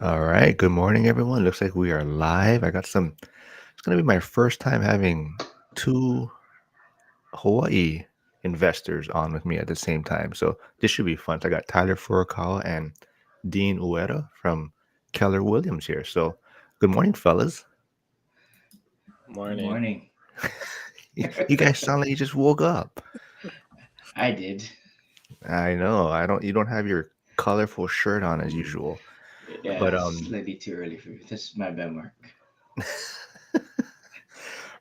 All right. Good morning, everyone. Looks like we are live. It's going to be my first time having two Hawaii investors on with me at the same time. So this should be fun. So I got Tyler Furukawa and Dean Ueda from Keller Williams here. So good morning, fellas. Good Morning. morning. You guys sound like you just woke up. I did. I know. You don't have your colorful shirt on as usual. Yeah, But slightly too early for me. That's my bad, Mark.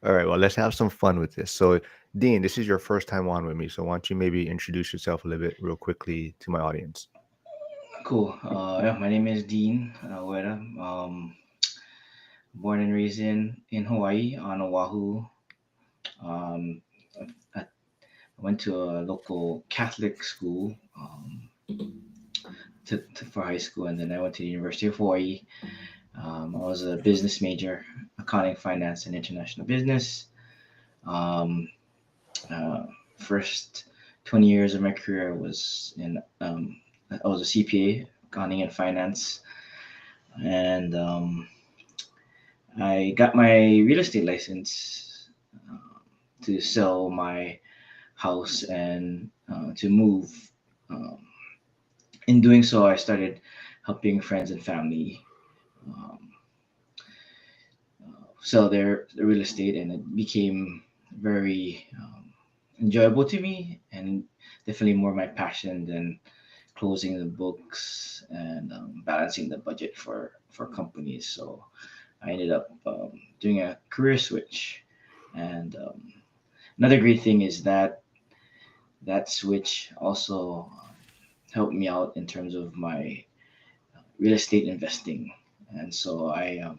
All right, well, let's have some fun with this. So, Dean, this is your first time on with me. So, why don't you maybe introduce yourself a little bit real quickly to my audience? Cool. Yeah, my name is Dean Weta. Born and raised in Hawaii on Oahu. Um, I went to a local Catholic school for high school, and then I went to the University of Hawaii. I was a business major, accounting, finance, and international business. Um, uh, First 20 years of my career was I was a CPA, accounting and finance, and I got my real estate license to sell my house and to move. Um, in doing so, I started helping friends and family um, sell their real estate, and it became very enjoyable to me, and definitely more my passion than closing the books and balancing the budget for companies. So I ended up doing a career switch, and another great thing is that that switch also helped me out in terms of my real estate investing. And so I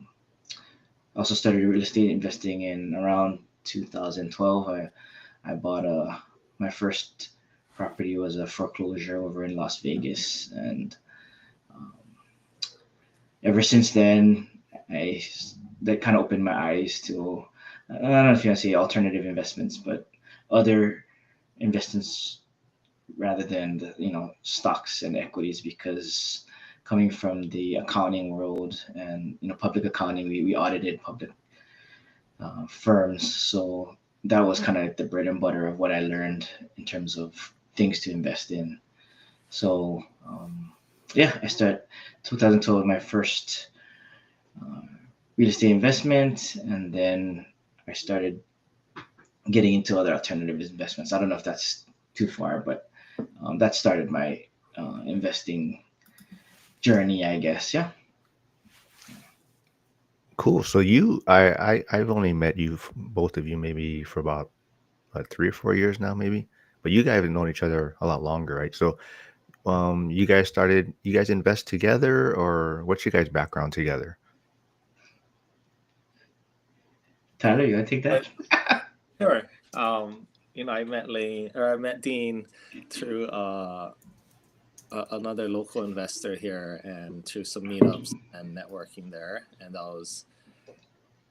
also started real estate investing in around 2012. I bought my first property was a foreclosure over in Las Vegas, and um, ever since then, I that kind of opened my eyes to I don't know if you want to say alternative investments, but other investments rather than stocks and equities, because coming from the accounting world and public accounting, we audited public firms, so that was kind of the bread and butter of what I learned in terms of things to invest in. So yeah, I started 2012 my first uh, real estate investment, and then I started getting into other alternative investments. I don't know if that's too far, but that started my investing journey, I guess. Yeah. Cool. So I've only met you, both of you, maybe for about 3 or 4 years now, maybe. But you guys have known each other a lot longer, right? So, you guys invest together, or what's your guys' background together? Tyler, you want to take Uh, that? sure. I met Dean through another local investor here and through some meetups and networking there. And that was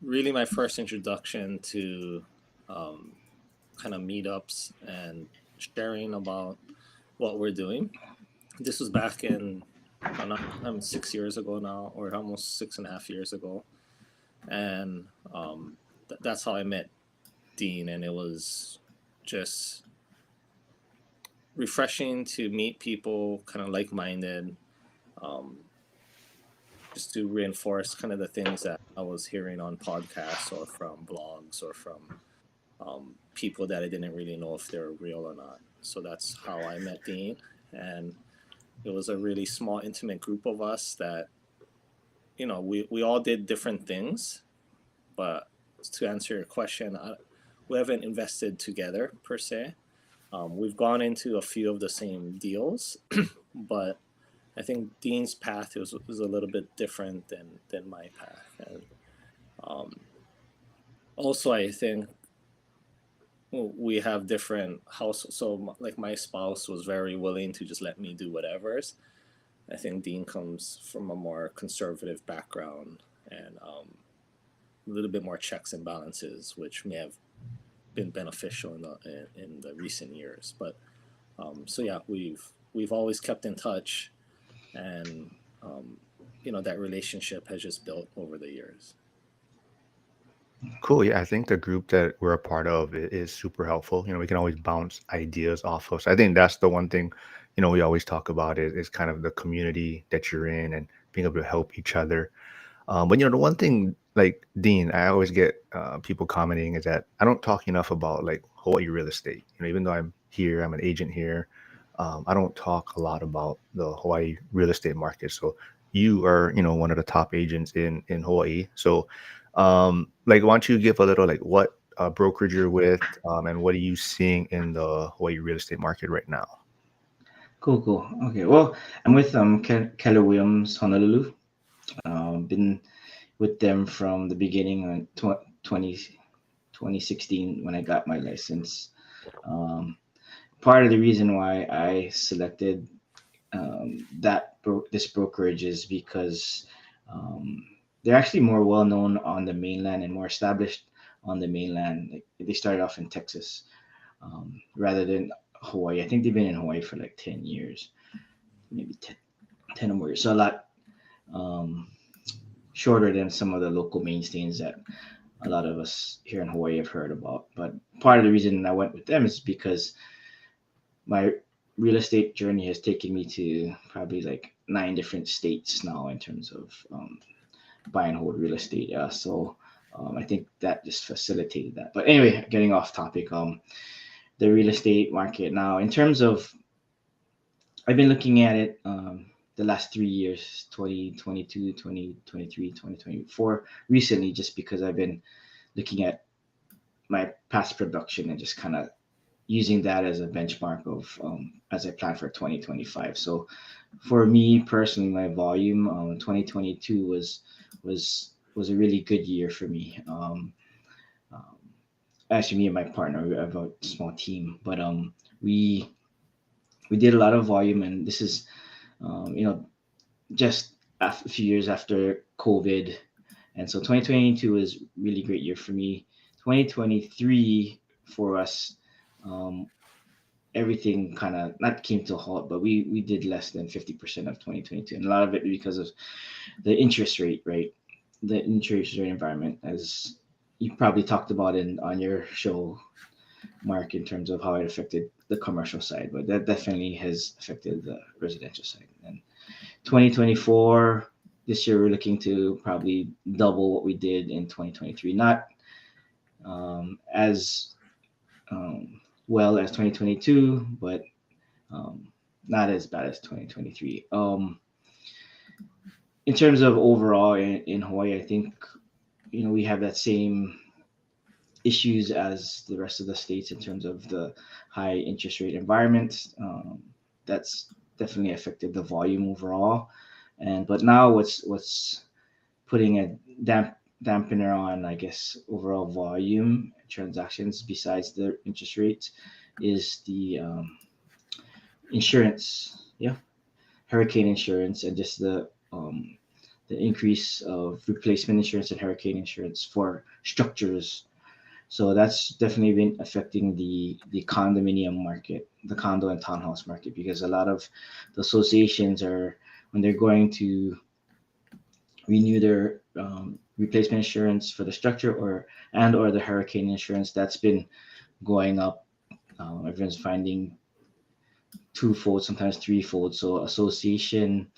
really my first introduction to um, kind of meetups and sharing about what we're doing. This was back in, I'm 6 years ago now, or almost 6.5 years ago. And that's how I met Dean. And it was just refreshing to meet people kind of like-minded, um, just to reinforce kind of the things that I was hearing on podcasts or from blogs or from people that I didn't really know if they were real or not. So that's how I met Dean. And it was a really small, intimate group of us that, we all did different things. But to answer your question, we haven't invested together per se. We've gone into a few of the same deals, but I think Dean's path was a little bit different than my path, and um, also I think we have different house. So like my spouse was very willing to just let me do whatever's. I think Dean comes from a more conservative background and a little bit more checks and balances, which may have been beneficial in the recent years. But so yeah, we've always kept in touch, and um, that relationship has just built over the years. Cool. Yeah, I think the group that we're a part of is super helpful. We can always bounce ideas off of. So I think that's the one thing, we always talk about is kind of the community that you're in and being able to help each other. But the one thing, like Dean, I always get people commenting is that I don't talk enough about like Hawaii real estate. Even though I'm here, I'm an agent here. I don't talk a lot about the Hawaii real estate market. So you are, one of the top agents in Hawaii. So, like, why don't you give a little like what brokerage you're with, and what are you seeing in the Hawaii real estate market right now? Cool, cool. Okay, well, I'm with Keller Williams Honolulu. Been with them from the beginning on 2016 when I got my license. Um, Part of the reason why I selected this brokerage is because um, they're actually more well known on the mainland and more established on the mainland. Like, they started off in Texas rather than Hawaii. I think they've been in Hawaii for like 10 years, maybe 10 or more years. So a lot um, shorter than some of the local mainstays that a lot of us here in Hawaii have heard about. But part of the reason I went with them is because my real estate journey has taken me to probably like 9 different states now in terms of buy and hold real estate. I think that just facilitated that. But anyway, getting off topic, the real estate market now, in terms of, I've been looking at it the last 3 years, 2022, 2023, 2024, recently, just because I've been looking at my past production and just kind of using that as a benchmark of as I plan for 2025. So for me personally, my volume 2022 was a really good year for me. Um, Actually, me and my partner, we have a small team, but we we did a lot of volume, and this is you know just a few years after COVID, and so 2022 was really great year for me. 2023 for us. Um, Everything kind of not came to a halt, but we did less than 50% of 2022, and a lot of it because of the interest rate, right? The interest rate environment, as you probably talked about in on your show, Mark, in terms of how it affected the commercial side, but that definitely has affected the residential side. And 2024, this year we're looking to probably double what we did in 2023. Not as well as 2022, but um, not as bad as 2023. In terms of overall in Hawaii, I think we have that same issues as the rest of the states in terms of the high interest rate environment. That's definitely affected the volume overall. And but now what's putting a dampener on, I guess, overall volume transactions besides the interest rates is the insurance. Yeah, hurricane insurance, and just the increase of replacement insurance and hurricane insurance for structures. So that's definitely been affecting the condominium market, the condo and townhouse market, because a lot of the associations are, when they're going to renew their replacement insurance for the structure or the hurricane insurance, that's been going up. Everyone's finding twofold, sometimes threefold. So association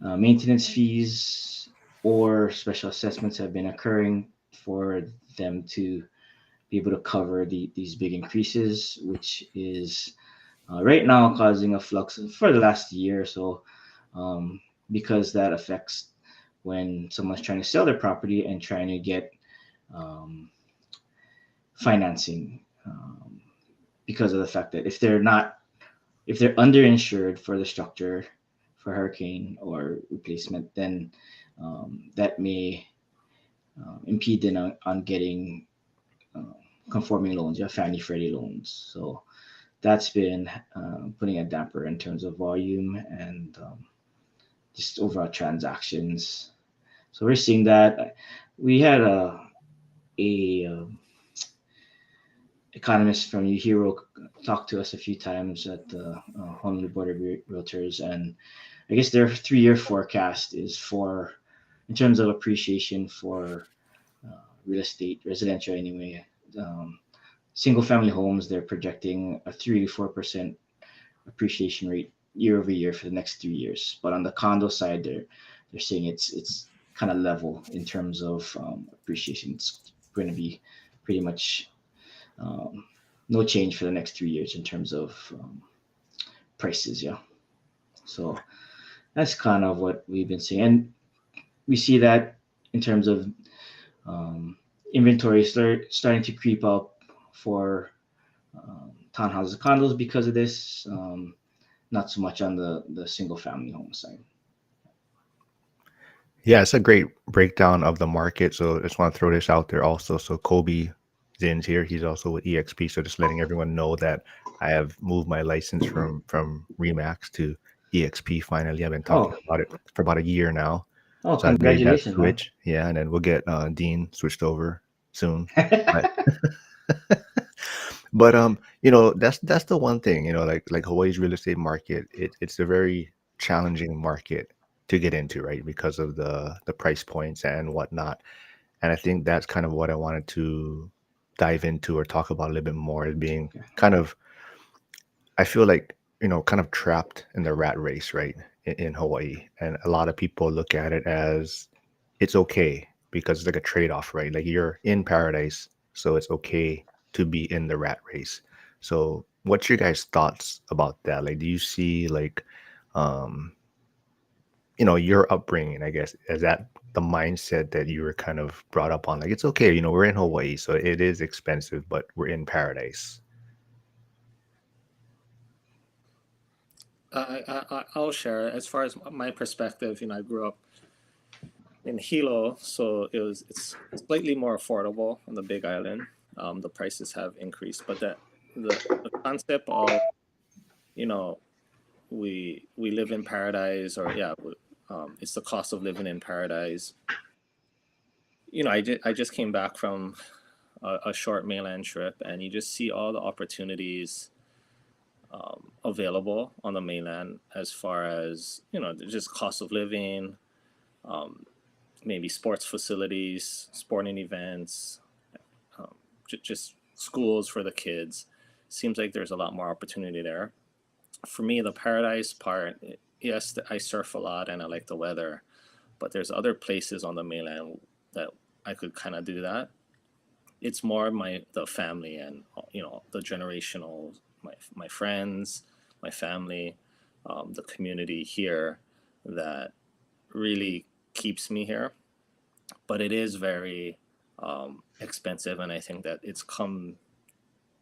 maintenance fees or special assessments have been occurring for them to be able to cover these big increases, which is right now causing a flux for the last year or so, um, because that affects when someone's trying to sell their property and trying to get um, financing, because of the fact that if they're underinsured for the structure for hurricane or replacement, then that may impede them on getting uh, conforming loans, yeah, Fannie Freddie loans. So that's been putting a damper in terms of volume and just overall transactions. So we're seeing that. We had a economist from UHERO talk to us a few times at the Honolulu Board of Realtors, and I guess their 3 year forecast is for, in terms of appreciation for real estate, residential anyway. Um, Single family homes, they're projecting a 3 to 4% appreciation rate year over year for the next 3 years. But on the condo side, they're saying it's kind of level in terms of appreciation. It's going to be pretty much um, no change for the next 3 years in terms of prices. Yeah, so that's kind of what we've been seeing, and we see that in terms of um, inventory starting to creep up for townhouses, condos because of this. Not so much on the single family home side. Yeah, it's a great breakdown of the market. So I just want to throw this out there also. So Kobe Zin's here. He's also with EXP. So just letting everyone know that I have moved my license from Remax to EXP finally. I've been talking Oh, about it for about a year now. oh, So I've made that congratulations, man. switch. Yeah, and then we'll get Dean switched over soon. But that's the one thing, like Hawaii's real estate market, it's a very challenging market to get into, right? Because of the price points and whatnot. And I think that's kind of what I wanted to dive into or talk about a little bit more, as being Okay. kind of, I feel like, kind of trapped in the rat race, right? In Hawaii. And a lot of people look at it as it's okay because it's like a trade-off, right? Like you're in paradise, so it's okay to be in the rat race. So what's your guys' thoughts about that? Like, do you see like um, your upbringing, I guess, as that the mindset that you were kind of brought up on? Like, it's okay, we're in Hawaii, so it is expensive, but we're in paradise. I'll share. As far as my perspective, I grew up in Hilo, so it's slightly more affordable on the Big Island. The prices have increased, but the concept of you know we live in paradise, or yeah, it's the cost of living in paradise. I just came back from a short mainland trip, and you just see all the opportunities available on the mainland, as far as just cost of living, um, maybe sports facilities, sporting events, um, just schools for the kids. Seems like there's a lot more opportunity there. For me, the paradise part, yes, I surf a lot and I like the weather, but there's other places on the mainland that I could kind of do that. It's more the family and the generational, my friends, my family, the community here that really keeps me here. But it is very expensive, and I think that it's come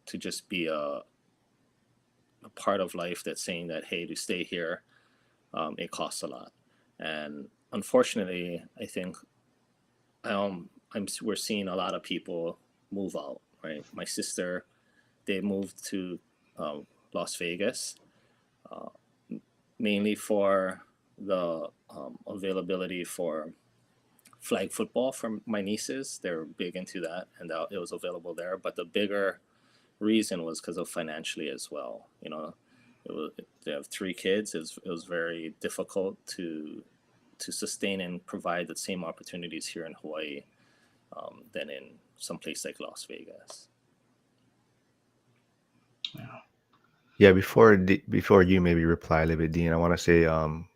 to just be a part of life that's saying that, hey, to stay here, it costs a lot. And unfortunately, I think we're seeing a lot of people move out. Right, my sister, they moved to um, Las Vegas, uh, mainly for the availability for flag football for my nieces. They're big into that, and it was available there. But the bigger reason was because of financially as well. They have 3 kids. It was very difficult to sustain and provide the same opportunities here in Hawaii than in some place like Las Vegas. Yeah. Yeah, before you maybe reply a little bit, Dean, I want to say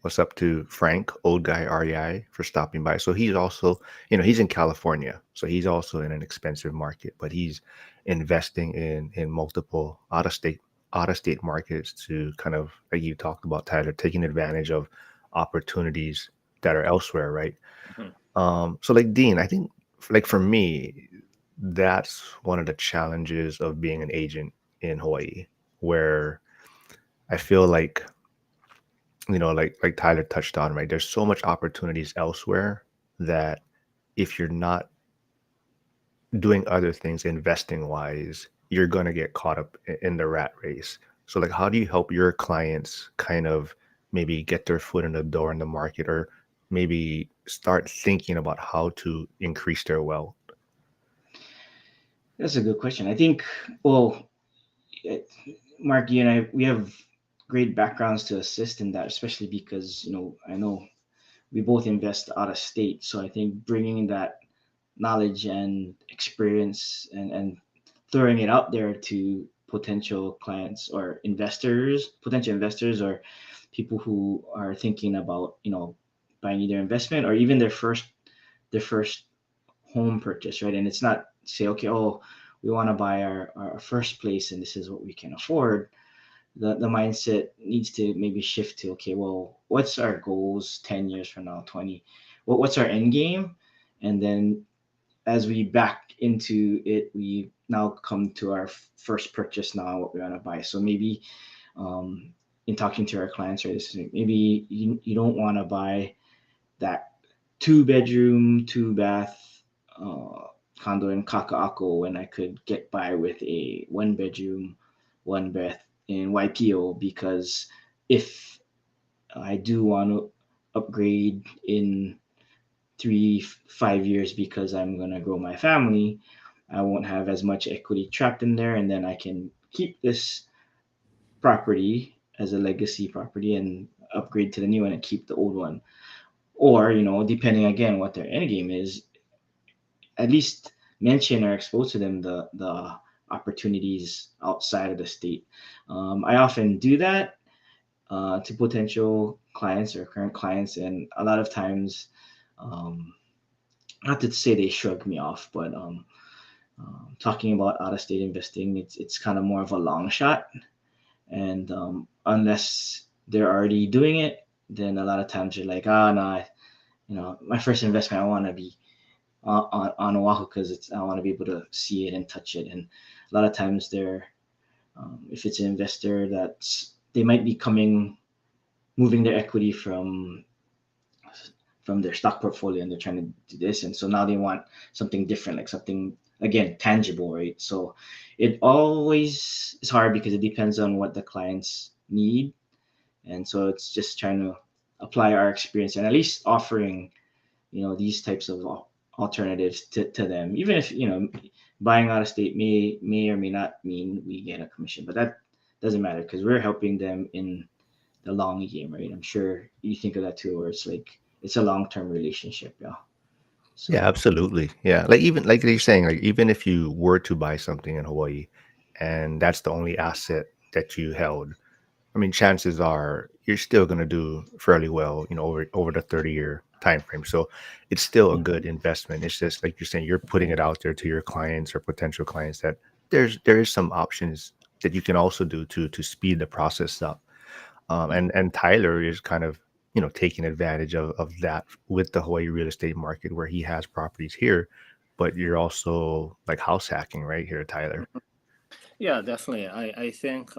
what's up to Frank, old guy REI, for stopping by. So he's also, he's in California, so he's also in an expensive market, but he's investing in multiple out of state markets to kind of, like you talked about, Tyler, taking advantage of opportunities that are elsewhere, right? Mhm. So like Dean, I think like for me, that's one of the challenges of being an agent in Hawaii, where I feel like, like Tyler touched on, right? There's so much opportunities elsewhere that if you're not doing other things investing wise, you're going to get caught up in the rat race. So like, how do you help your clients kind of maybe get their foot in the door in the market, or maybe start thinking about how to increase their wealth? That's a good question. I think, well, eh, Mark, you and I, we have great backgrounds to assist in that, especially because I know we both invest out of state, so I think bringing that knowledge and experience and throwing it out there to potential clients or potential investors, or people who are thinking about buying either investment or even their first home purchase, right? And it's not say, okay, oh, we want to buy our first place and this is what we can afford. The mindset needs to maybe shift to, okay, well, what's our goals 10 years from now, 20? What's our end game? And then as we back into it, we now come to our first purchase now, what we want to buy. So maybe um, in talking to our clients, right, maybe you don't want to buy that two bedroom, two bath condo in Kaka'ako when I could get by with a one bedroom, one bath in YPO, because if I do want to upgrade in 5 years because I'm gonna grow my family, I won't have as much equity trapped in there, and then I can keep this property as a legacy property and upgrade to the new one and keep the old one. Or, depending again what their end game is, at least mention or expose to them the opportunities outside of the state. I often do that to potential clients or current clients, and a lot of times, um, not to say they shrug me off, but talking about out of state investing, it's kind of more of a long shot, and unless they're already doing it, then a lot of times you're like, ah, no, my first investment, I want to be on Oahu because I want to be able to see it and touch it. And a lot of times if it's an investor they might be moving their equity from their stock portfolio, and they're trying to do this, and so now they want something different, like something again tangible, right? So it always is hard because it depends on what the clients need, and so it's just trying to apply our experience and at least offering these types of alternatives to them, even if buying out of state may or may not mean we get a commission, but that doesn't matter because we're helping them in the long game, right? I'm sure you think of that too, where it's like it's a long-term relationship, yeah. Yeah, So absolutely. Yeah, like even like you're saying, like even if you were to buy something in Hawaii, and that's the only asset that you held, I mean, chances are you're still going to do fairly well, over the 30-year time frame. So it's still a yeah, good investment. It's just like you're saying, you're putting it out there to your clients or potential clients that there is some options that you can also do to speed the process up. yeah, And Tyler is kind of taking advantage of that with the Hawaii real estate market where he has properties here, but you're also like house hacking right here, Tyler. Yeah, definitely. I think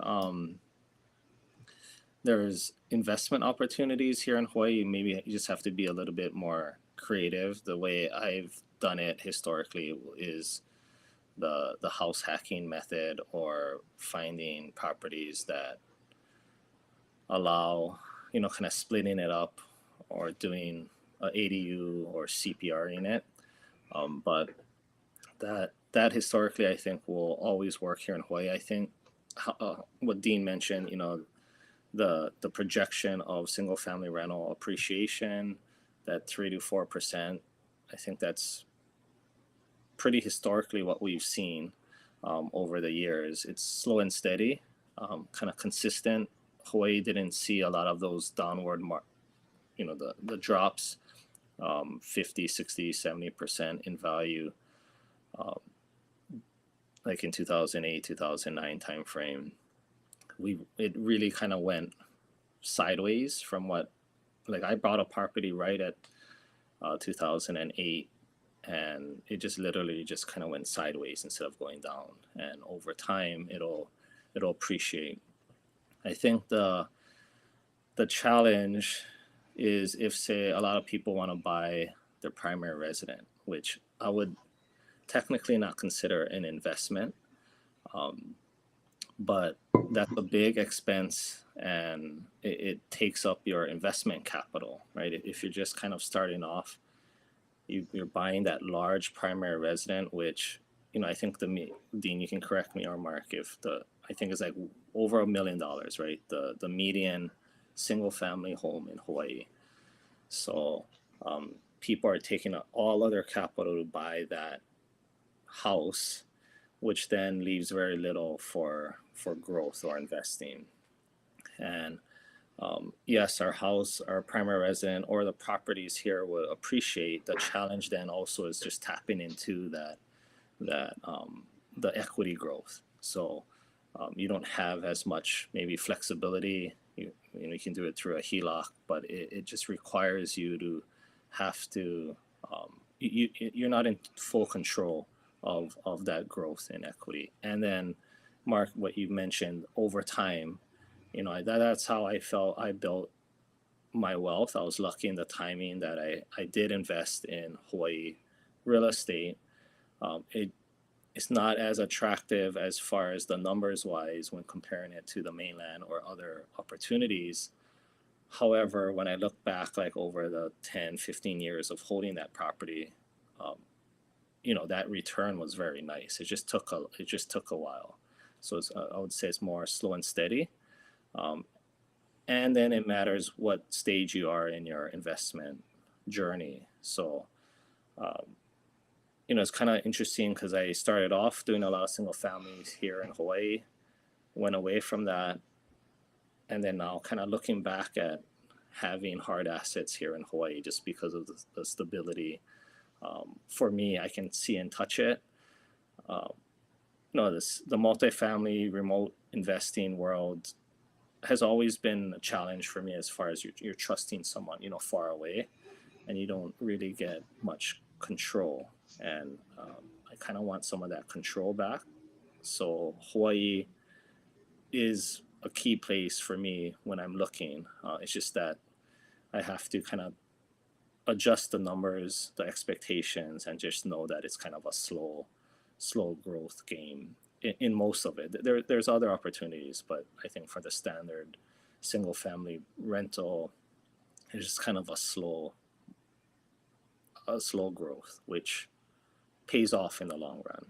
there's investment opportunities here in Hawaii. Maybe you just have to be a little bit more creative. The way I've done it historically is the house hacking method, or finding properties that allow, kind of splitting it up, or doing a ADU or CPR in it. But that historically, I think, will always work here in Hawaii. I think what Dean mentioned, the projection of single family rental appreciation, that 3 to 4%, I think that's pretty historically what we've seen over the years. It's slow and steady, kind of consistent. Hawaii didn't see a lot of those downward the drops, 50, 60, 70% in value, um, like in 2008, 2009 timeframe. It really kind of went sideways from what, like, I bought a property right at 2008, and it just literally just kind of went sideways instead of going down, and over time it'll appreciate. I think the challenge is if, say, a lot of people want to buy their primary resident, which I would technically not consider an investment, um, but that's a big expense, and it takes up your investment capital, right? If you're just kind of starting off, you're buying that large primary resident, which, I think Dean, you can correct me, or Mark, if I think it's like over $1 million, right? The median single family home in Hawaii. So people are taking all other capital to buy that house, which then leaves very little for growth or investing. And yes, our house, our primary resident, or the properties here will appreciate. The challenge then also is just tapping into that the equity growth. So you don't have as much maybe flexibility. You can do it through a HELOC, but it just requires you to have to you're not in full control of that growth in equity. And then, Mark, what you mentioned over time, that's how I felt I built my wealth. I was lucky in the timing that I did invest in Hawaii real estate. It's not as attractive as far as the numbers wise when comparing it to the mainland or other opportunities. However, when I look back like over the 10, 15 years of holding that property, um, that return was very nice. It just took a while. So I would say it's more slow and steady. Um, and then it matters what stage you are in your investment journey. So um, it's kind of interesting because I started off doing a lot of single families here in Hawaii, went away from that, and then now kind of looking back at having hard assets here in Hawaii just because of the stability. For me, I can see and touch it. Um, no, the multifamily remote investing world has always been a challenge for me as far as you're trusting someone far away, and you don't really get much control. And I kind of want some of that control back. So Hawaii is a key place for me when I'm looking. It's just that I have to kind of adjust the numbers, the expectations, and just know that it's kind of a slow growth game in most of it. There's other opportunities, but I think for the standard single family rental, it's just kind of a slow growth, which pays off in the long run.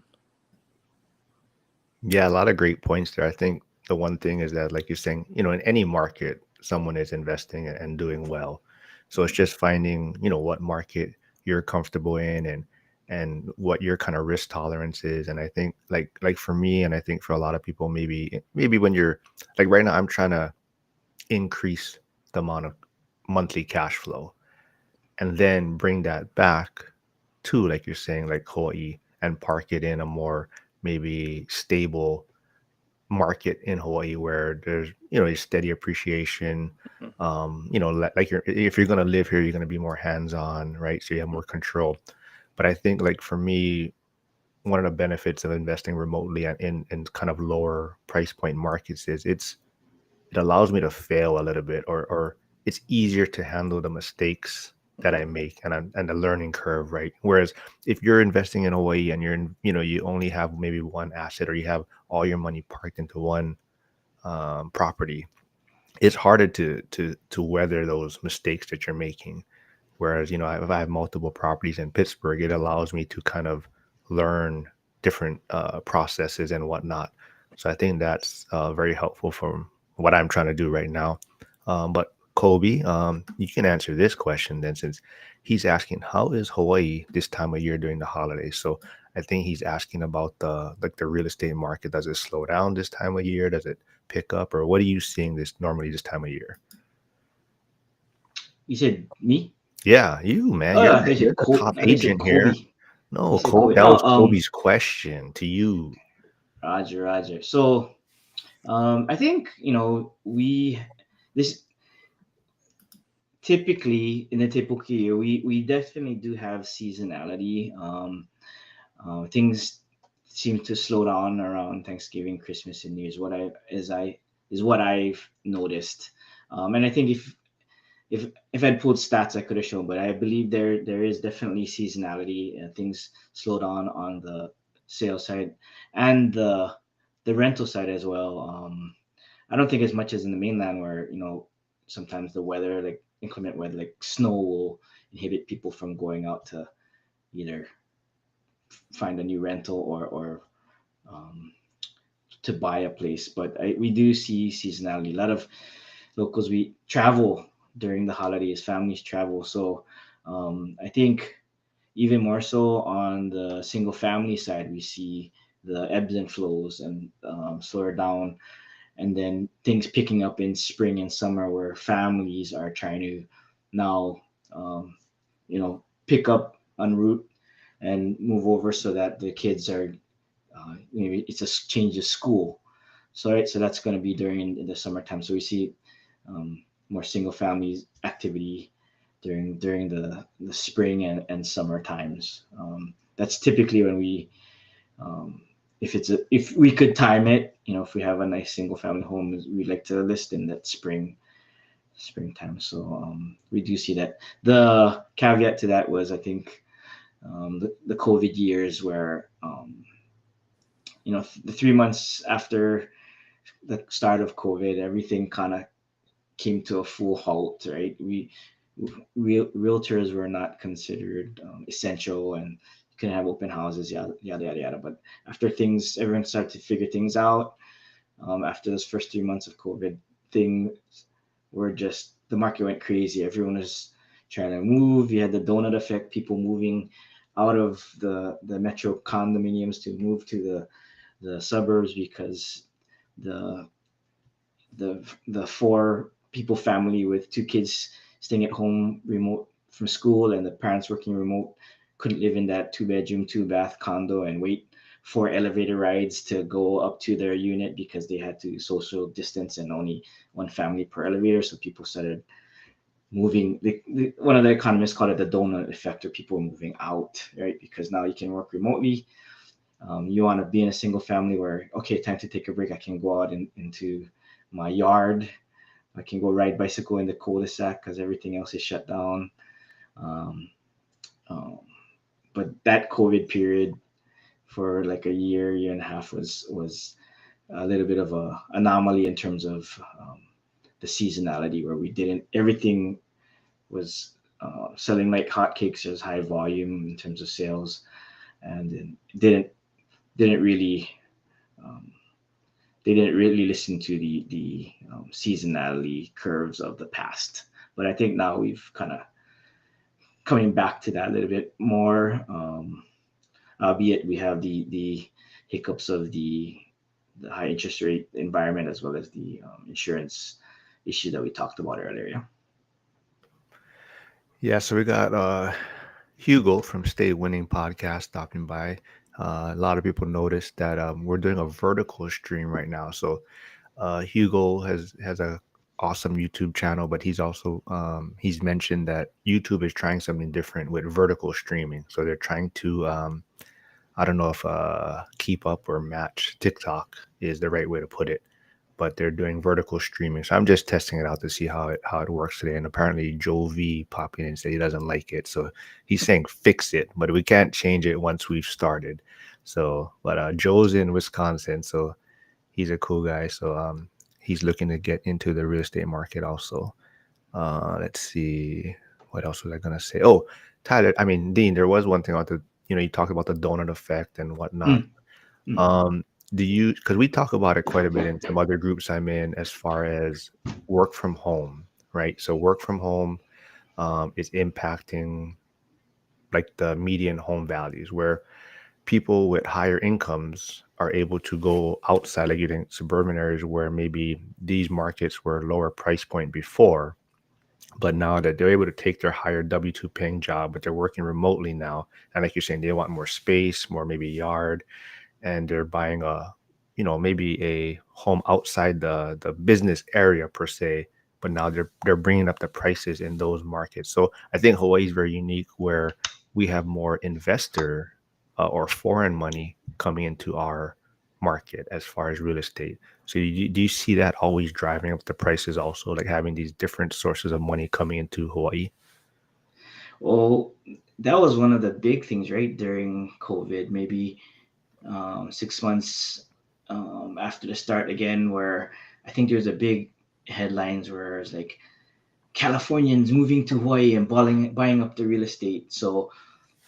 Yeah, a lot of great points there. I think the one thing is that, like you're saying, in any market, someone is investing and doing well. So it's just finding, what market you're comfortable in and what your kind of risk tolerance is. And I think like for me, and I think for a lot of people, maybe when you're like right now, I'm trying to increase the amount of monthly cash flow and then bring that back to, like you're saying, like Hawaii, and park it in a more maybe stable market in Hawaii where there's a steady appreciation. Mhm. Like if you're going to live here, you're going to be more hands-on, right? So you have more control. But I think like for me, one of the benefits of investing remotely and in kind of lower price point markets is it allows me to fail a little bit, or it's easier to handle the mistakes that I Mhm. make, and the learning curve, right? Whereas if you're investing in Hawaii and you only have maybe one asset, or you have all your money parked into one property, it's harder to weather those mistakes that you're making. Whereas, if I have multiple properties in Pittsburgh, it allows me to kind of learn different processes and whatnot. So I think that's very helpful for what I'm trying to do right now. But Kobe, you can answer this question then, since he's asking, how is Hawaii this time of year during the holidays? So I think he's asking about the real estate market. Does it slow down this time of year? Does it pick up, or what are you seeing this time of year? You said me? Yeah, you, man. Oh, You're I the, thought you you're said the Kobe. top I thought you said agent here. Kobe. You No, said Kobe. That No, was Kobe's question to you. Roger, Roger. So, I think we this typically in a typical year we definitely do have seasonality. Things seem to slow down around Thanksgiving, Christmas, and New Year's. What I've noticed, and I think if I'd pulled stats, I could have shown, but I believe there is definitely seasonality. Things slow down on the sales side and the rental side as well. I don't think as much as in the mainland where sometimes the weather, like inclement weather, like snow, will inhibit people from going out to either find a new rental or um, to buy a place. But we do see seasonality. A lot of locals, we travel during the holidays, families travel. So I think even more so on the single family side, we see the ebbs and flows and slower down, and then things picking up in spring and summer where families are trying to now, um, pick up en route and move over so that the kids are, maybe it's a change of school. So, right, so that's going to be during the summertime. So we see more single family activity during the spring and summer times. That's typically when we, um, if we could time it, if we have a nice single family home, we like to list in that springtime. So we do see that. The caveat to that was, I think, the COVID years where, the 3 months after the start of COVID, everything kind of came to a full halt, right? Realtors were not considered essential, and you couldn't have open houses, yada yada yada yada. But after things, everyone started to figure things out. After those first 3 months of COVID, things were just, the market went crazy. Everyone was trying to move. You had the donut effect, people moving out of the metro condominiums to move to the suburbs because the the four people family with two kids staying at home remote from school and the parents working remote couldn't live in that two-bedroom, two-bath condo and wait for elevator rides to go up to their unit because they had to social distance and only one family per elevator. So people started moving. One of the economists called it the donut effect, or people moving out, right? Because now you can work remotely. You want to be in a single family where, okay, time to take a break. I can go out into my yard. I can go ride bicycle in the cul-de-sac because everything else is shut down. Um, um, but that COVID period for like a year and a half was a little bit of a anomaly in terms of the seasonality, where we didn't everything was selling like hotcakes. There's high volume in terms of sales, and then didn't really um, they didn't really listen to the seasonality curves of the past. But I think now we've kind of coming back to that a little bit more, albeit we have the hiccups of the high interest rate environment as well as the insurance issue that we talked about earlier. Yeah. Yeah, so we got Hugo from Stay Winning Podcast stopping by. A lot of people noticed that we're doing a vertical stream right now. So Hugo has a awesome YouTube channel, but he's mentioned that YouTube is trying something different with vertical streaming. So they're trying to I don't know if keep up or match TikTok is the right way to put it, but they're doing vertical streaming. So I'm just testing it out to see how it works today. And apparently Joe V popped in and said he doesn't like it. So he's saying fix it, but we can't change it once we've started. So, but Joe's in Wisconsin, so he's a cool guy. So he's looking to get into the real estate market also. Let's see, what else was I gonna say? Oh, Tyler, I mean Dean, there was one thing about you talked about the donut effect and whatnot. Mm, mm. Um, do you, because we talk about it quite a bit in some other groups I'm in, as far as work from home, right? So work from home is impacting like the median home values, where people with higher incomes are able to go outside, like you think suburban areas where maybe these markets were lower price point before, but now that they're able to take their higher W-2 paying job, but they're working remotely now, and like you're saying, they want more space, more maybe yard, and they're buying maybe a home outside the business area per se, but now they're bringing up the prices in those markets. So I think Hawaii is very unique, where we have more investor or foreign money coming into our market as far as real estate. So do you see that always driving up the prices also, like having these different sources of money coming into Hawaii? Well, that was one of the big things, right, during COVID, maybe 6 months after the start again, where I think there's a big headlines where it's like Californians moving to Hawaii and buying up the real estate. So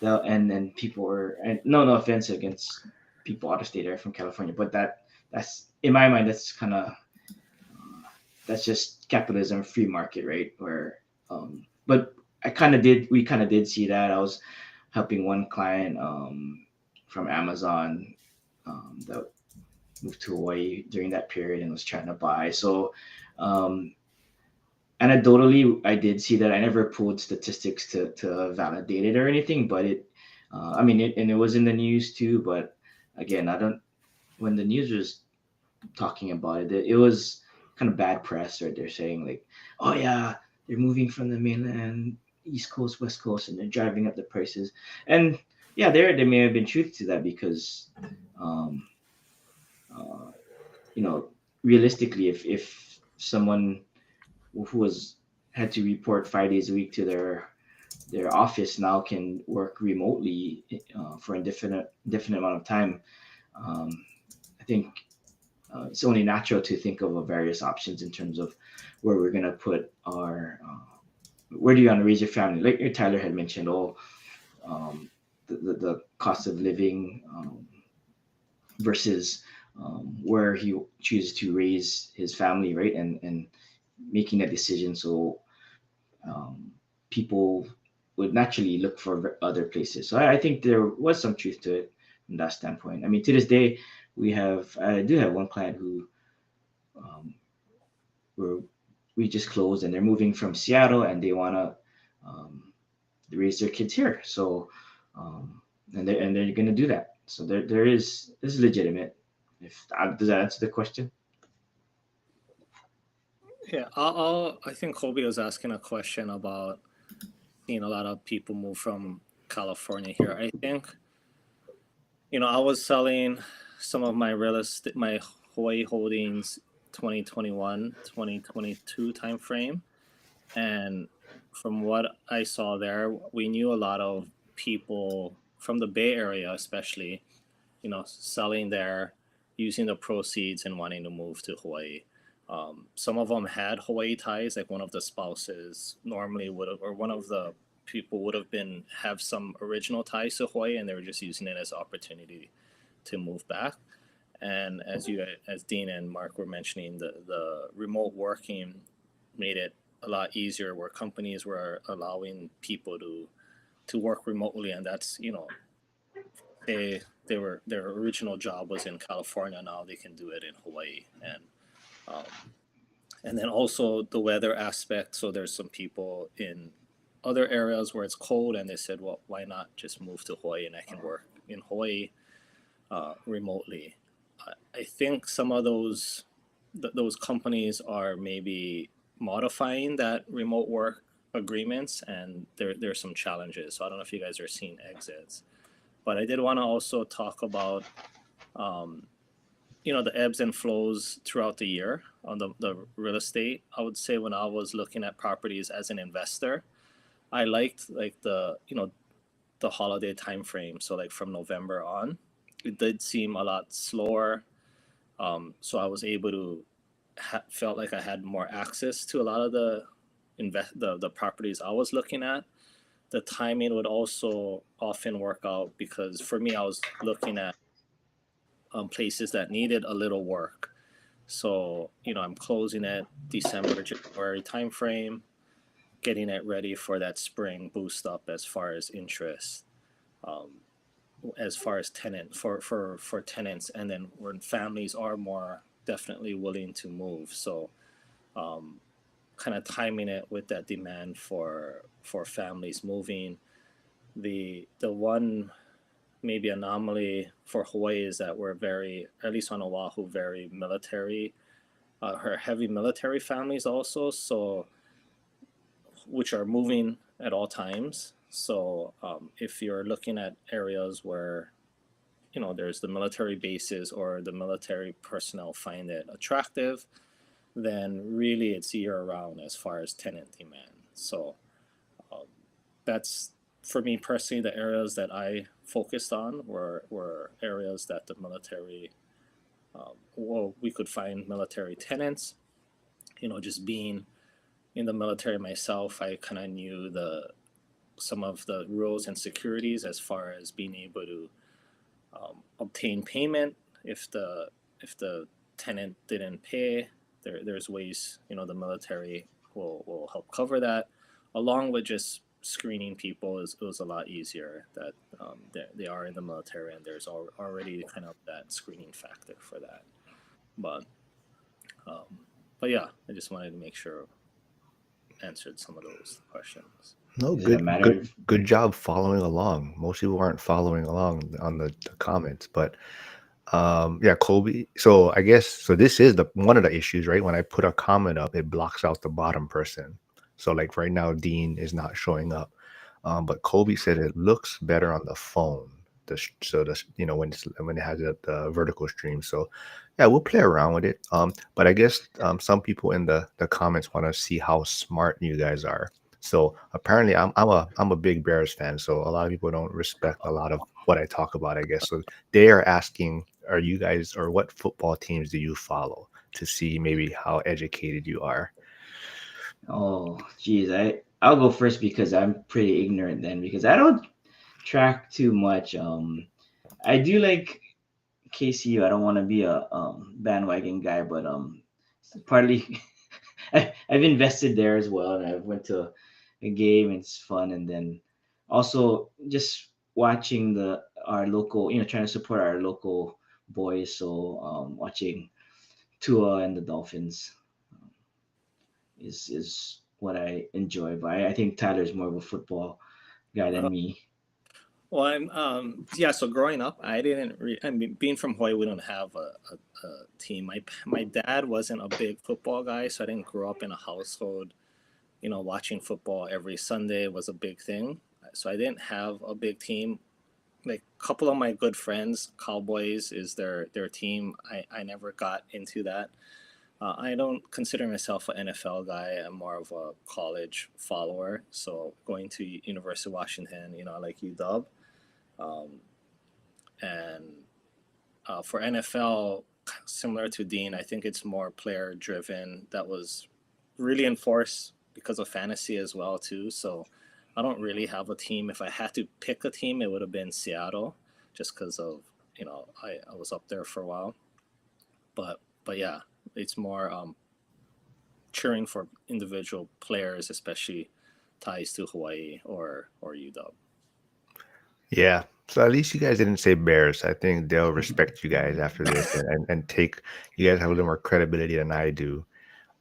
and people were, and no offense against people out of state are from California, but that's in my mind, that's just capitalism, free market, right? Where, but we kind of did see that. I was helping one client from Amazon that moved to Hawaii during that period and was trying to buy. So, um, anecdotally, I did see that. I never pulled statistics to validate it or anything, but I mean, and it was in the news too. But again, I don't. When the news was talking about it, it was kind of bad press, right? They're saying like, oh yeah, they're moving from the mainland, East Coast, West Coast, and they're driving up the prices. And yeah, there may have been truth to that because, um, uh, you know, realistically, if someone who was had to report 5 days a week to their office now can work remotely for a definite amount of time, um, I think it's only natural to think of various options in terms of where we're gonna put our where do you want to raise your family? Like Tyler had mentioned, um, the cost of living versus where he chooses to raise his family, right? And making a decision. So um, people would naturally look for other places. So I think there was some truth to it from that standpoint. I mean, to this day, I do have one client who um, were we just closed and they're moving from Seattle and they want to um, raise their kids here. So um, and they're going to do that. So there is this is legitimate. If does that answer the question? Yeah, I think Kobe was asking a question about seeing a lot of people move from California here. I think, I was selling some of my real estate, my Hawaii holdings 2021, 2022 time frame. And from what I saw there, we knew a lot of people from the Bay Area, especially, selling there, using the proceeds and wanting to move to Hawaii. Some of them had Hawaii ties, like one of the spouses normally would have, or one of the people would have been have some original ties to Hawaii, and they were just using it as opportunity to move back. And as Dean and Mark were mentioning, the remote working made it a lot easier, where companies were allowing people to work remotely, and that's their original job was in California. Now they can do it in Hawaii, um, and then also the weather aspect. So there's some people in other areas where it's cold, and they said, well, why not just move to Hawaii and I can work in Hawaii remotely. I think some of those companies are maybe modifying that remote work agreements, and there's some challenges. So I don't know if you guys are seeing exits, but I did want to also talk about um, the ebbs and flows throughout the year on the real estate. I would say when I was looking at properties as an investor, I liked like the holiday time frame. So like from November on, it did seem a lot slower. So I was able to felt like I had more access to a lot of the properties I was looking at. The timing would also often work out because for me, I was looking at places that needed a little work. So I'm closing it December, January timeframe, getting it ready for that spring boost up as far as interest, um, as far as for tenants, and then when families are more definitely willing to move. So um, kind of timing it with that demand for families moving. The one maybe anomaly for Hawaii is that we're very, at least on Oahu, very military, her heavy military families also, so which are moving at all times. So if you're looking at areas where there's the military bases or the military personnel find it attractive, then really it's year round as far as tenant demand. So um, that's for me personally the areas that I focused on were areas that the military well, we could find military tenants. Just being in the military myself, I kind of knew the some of the rules and securities as far as being able to obtain payment if the tenant didn't pay, there's ways, the military will help cover that, along with just screening people. Is It was a lot easier that they are in the military, and there's already kind of that screening factor for that. But um, but yeah, I just wanted to make sure answered some of those questions. No, Is it a matter of good job following along. Most people aren't following along on the comments, but yeah, Kobe. So I guess so. This is the one of the issues, right? When I put a comment up, it blocks out the bottom person. So like right now, Dean is not showing up. But Kobe said it looks better on the phone. So the when it has the vertical stream. So yeah, we'll play around with it. But I guess some people in the comments want to see how smart you guys are. So apparently, I'm a big Bears fan. So a lot of people don't respect a lot of what I talk about, I guess. So they are asking, are you guys, or what football teams do you follow, to see maybe how educated you are? oh geez, I'll go first because I'm pretty ignorant then because I don't track too much. I do like KCU. I don't want to be a bandwagon guy, but partly I've invested there as well, and I've went to a game. And it's fun, and then also just watching the our local, trying to support our local boys. So watching Tua and the Dolphins is what I enjoy. But I think Tyler's more of a football guy than me. Well, I'm yeah. So growing up, I mean, being from Hawaii, we don't have a team. My dad wasn't a big football guy, so I didn't grow up in a household. Watching football every Sunday was a big thing. So I didn't have a big team. Like a couple of my good friends, Cowboys is their team. I never got into that. I don't consider myself an NFL guy. I'm more of a college follower. So going to University of Washington, I like UW. Um, and for NFL, similar to Dean, I think it's more player driven. That was really enforced because of fantasy as well too. So I don't really have a team. If I had to pick a team, it would have been Seattle, just because of I was up there for a while. But yeah, it's more cheering for individual players, especially ties to Hawaii or UW. Yeah. So at least you guys didn't say Bears. I think they'll respect you guys after this, and take, you guys have a little more credibility than I do.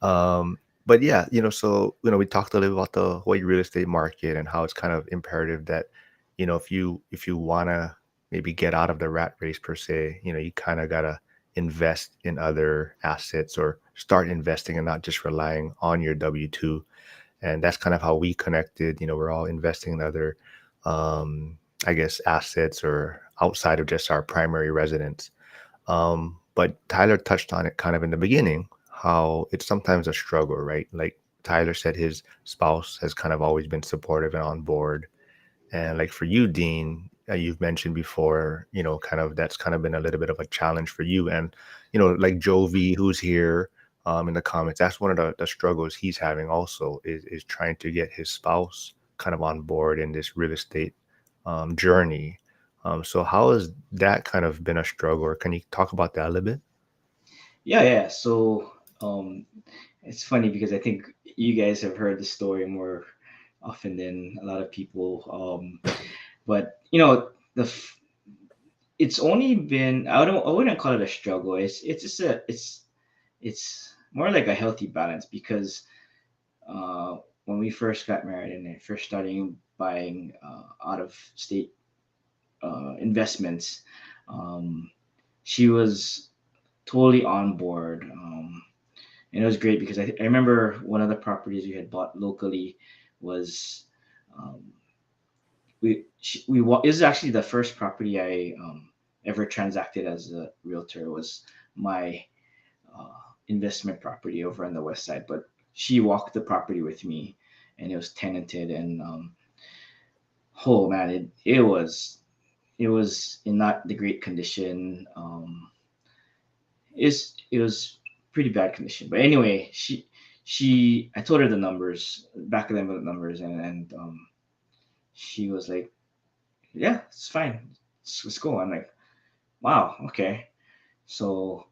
But yeah, so we talked a little about the Hawaii real estate market and how it's kind of imperative that, if you wanna maybe get out of the rat race per se, you kind of gotta invest in other assets, or start investing and not just relying on your W-2. And that's kind of how we connected. We're all investing in other, I guess, assets, or outside of just our primary residence. But Tyler touched on it kind of in the beginning, how it's sometimes a struggle, right? Like Tyler said, his spouse has kind of always been supportive and on board. And like for you, Dean, you've mentioned before, kind of that's kind of been a little bit of a challenge for you. And, like Jovi, who's here in the comments, that's one of the struggles he's having also, is trying to get his spouse kind of on board in this real estate journey. So how has that kind of been a struggle? Or can you talk about that a little bit? Yeah, yeah. So it's funny because I think you guys have heard the story more often than a lot of people. But it's only been, I wouldn't call it a struggle. It's just it's more like a healthy balance because when we first got married and I first started buying out of state investments, um, she was totally on board. And it was great because I remember one of the properties we had bought locally was um, this is actually the first property I ever transacted as a realtor. Was my investment property over on the west side, but she walked the property with me, and it was tenanted. And oh man, it was in not the great condition. It was pretty bad condition. But anyway, she I told her the numbers, back of them with the numbers, and she was like, "Yeah, it's fine. Let's go." I'm like, "Wow, okay." So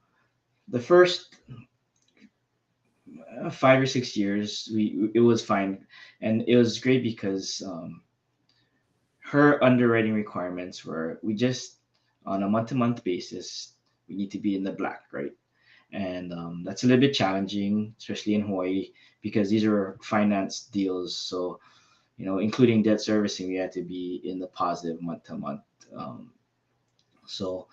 the first 5 or 6 years, we it was fine, and it was great because her underwriting requirements were we just on a month-to-month basis we need to be in the black, right? And that's a little bit challenging, especially in Hawaii, because these are finance deals. So including debt servicing, we had to be in the positive month to month. Um, so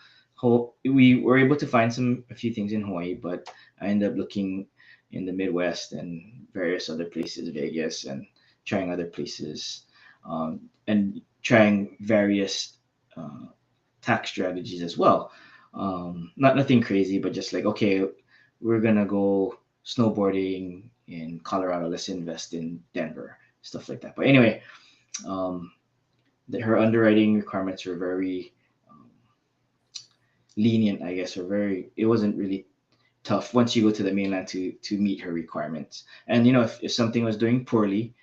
we were able to find a few things in Hawaii, but I ended up looking in the Midwest and various other places, Vegas, and trying other places, and trying various uh, tax strategies as well. Not nothing crazy, but just like, okay, we're gonna go snowboarding in Colorado. Let's invest in Denver, stuff like that. But anyway, um, her underwriting requirements were very um, lenient, I guess, or very. It wasn't really tough once you go to the mainland to meet her requirements. And if something was doing poorly,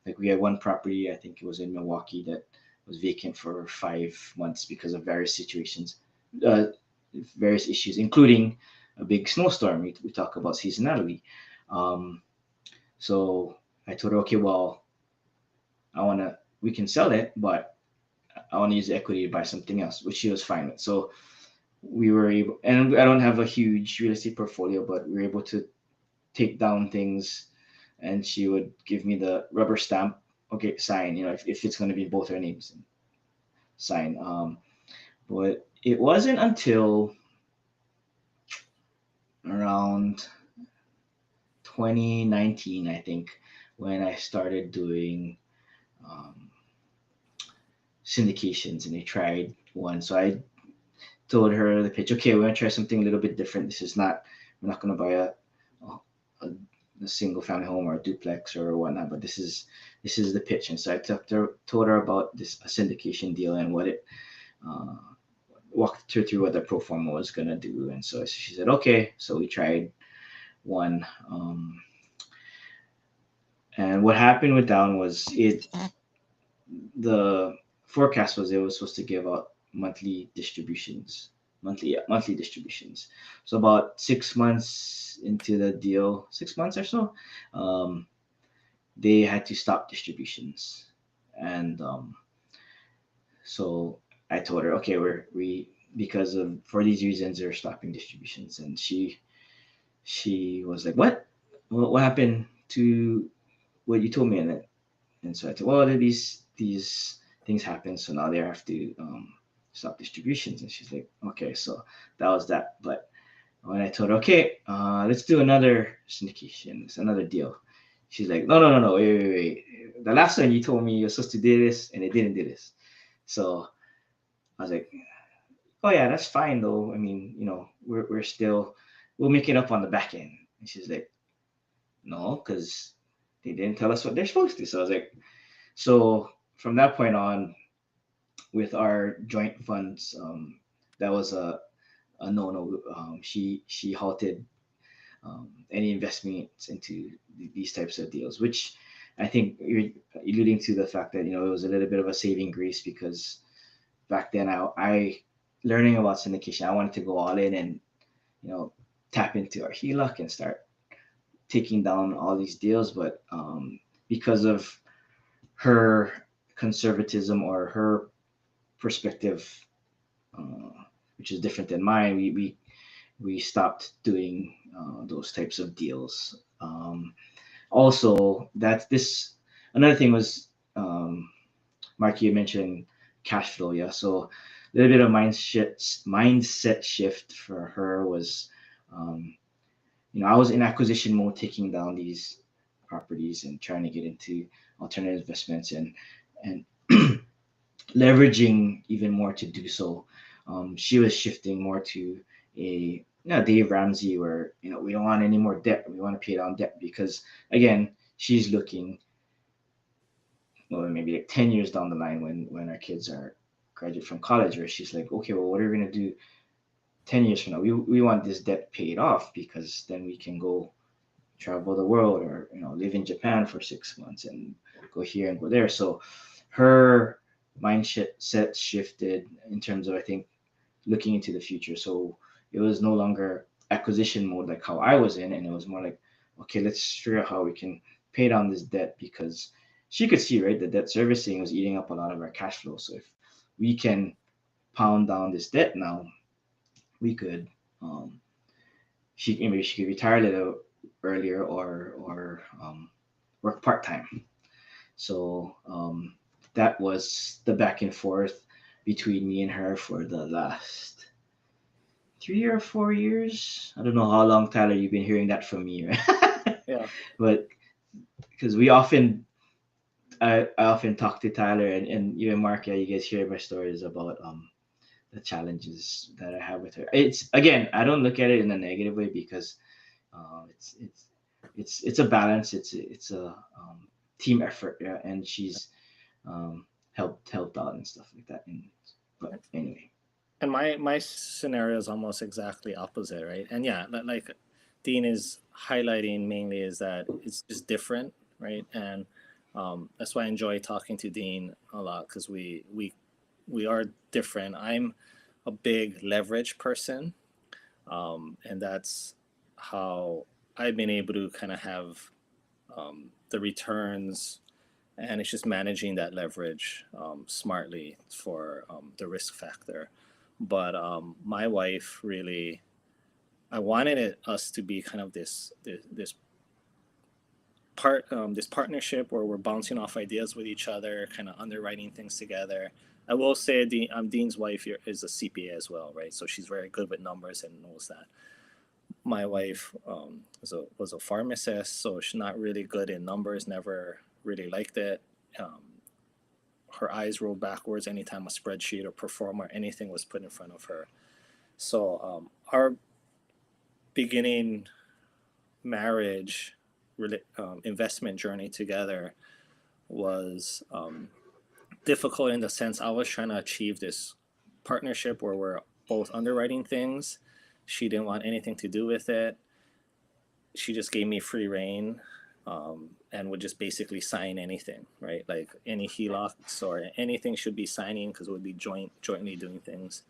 like we had one property, I think it was in Milwaukee, that was vacant for 5 months because of various situations, uh, various issues, including a big snowstorm. We talk about seasonality. Um, so I told her, okay, well, we can sell it, but I want to use the equity to buy something else, which she was fine with. So we were able, and I don't have a huge real estate portfolio, but we were able to take down things, and she would give me the rubber stamp. Okay, sign. If it's going to be both our names, sign. But it wasn't until around 2019, I think, when I started doing um, syndications, and I tried one. So I told her the pitch. Okay, we're gonna try something a little bit different. This is not. We're not gonna buy a, a single family home or a duplex or whatnot, but this is the pitch. And so I told her about this a syndication deal and what it uh, walked her through what the pro forma was gonna do. And so she said okay. So we tried one. And what happened with that one was the forecast was it was supposed to give out monthly distributions. So about 6 months into the deal, 6 months or so, um, they had to stop distributions. And so I told her, okay, we because of for these reasons they're stopping distributions. And she was like, what? What happened to what you told me? And so I said, well, these things happen, so now they have to stop distributions. And she's like, okay, so that was that. But when I told her, okay, let's do another syndication, it's another deal. She's like, no, no, no, no, wait. The last one you told me you're supposed to do this, and it didn't do this. So I was like, oh yeah, that's fine though. I mean, we're still we'll make it up on the back end. And she's like, no, because they didn't tell us what they're supposed to. So I was like, so from that point on, with our joint funds, that was a no no. She halted any investments into these types of deals, which I think you're alluding to the fact that it was a little bit of a saving grace because back then I learning about syndication, I wanted to go all in and you know tap into our HELOC and start taking down all these deals, but because of her conservatism or her perspective, uh, which is different than mine, we stopped doing those types of deals. Also, that this another thing was Mark, you mentioned cash flow, yeah. So a little bit of mindset shift for her was, um, I was in acquisition mode, taking down these properties and trying to get into alternative investments and leveraging even more to do so. She was shifting more to a Dave Ramsey, where we don't want any more debt. We want to pay down debt because again, she's looking well maybe like 10 years down the line when our kids are graduate from college, where she's like, okay, well, what are we gonna do 10 years from now? We want this debt paid off because then we can go travel the world or live in Japan for 6 months and go here and go there. So her mindset set shifted in terms of I think looking into the future. So it was no longer acquisition mode like how I was in, and it was more like, okay, let's figure out how we can pay down this debt, because she could see, right, the debt servicing was eating up a lot of our cash flow. So if we can pound down this debt now, we could, um, maybe she could retire a little earlier, or work part time. So that was the back and forth between me and her for the last 3 or 4 years. I don't know how long, Tyler, you've been hearing that from me, right? Yeah. But because I often talk to Tyler, and even Mark, yeah, you guys hear my stories about the challenges that I have with her. It's, again, I don't look at it in a negative way, because it's a balance. It's a team effort, yeah, and she's um, helped out and stuff like that. And but anyway, And my scenario is almost exactly opposite, right? And yeah, like Dean is highlighting mainly is that it's just different, right? And that's why I enjoy talking to Dean a lot, because we are different. I'm a big leverage person, and that's how I've been able to kind of have the returns, and it's just managing that leverage smartly for the risk factor. But my wife really, I wanted us to be kind of this this partnership where we're bouncing off ideas with each other, kind of underwriting things together. I will say, Dean's wife here is a CPA as well, right? So she's very good with numbers and knows that. My wife was a pharmacist, so she's not really good in numbers. Never really liked it. Um, Her eyes rolled backwards anytime a spreadsheet or perform or anything was put in front of her. So our beginning marriage, investment journey together was difficult in the sense I was trying to achieve this partnership where we're both underwriting things. She didn't want anything to do with it. She just gave me free reign, and would just basically sign anything, right? Like any HELOCs or anything should be signing, because it would be jointly doing things.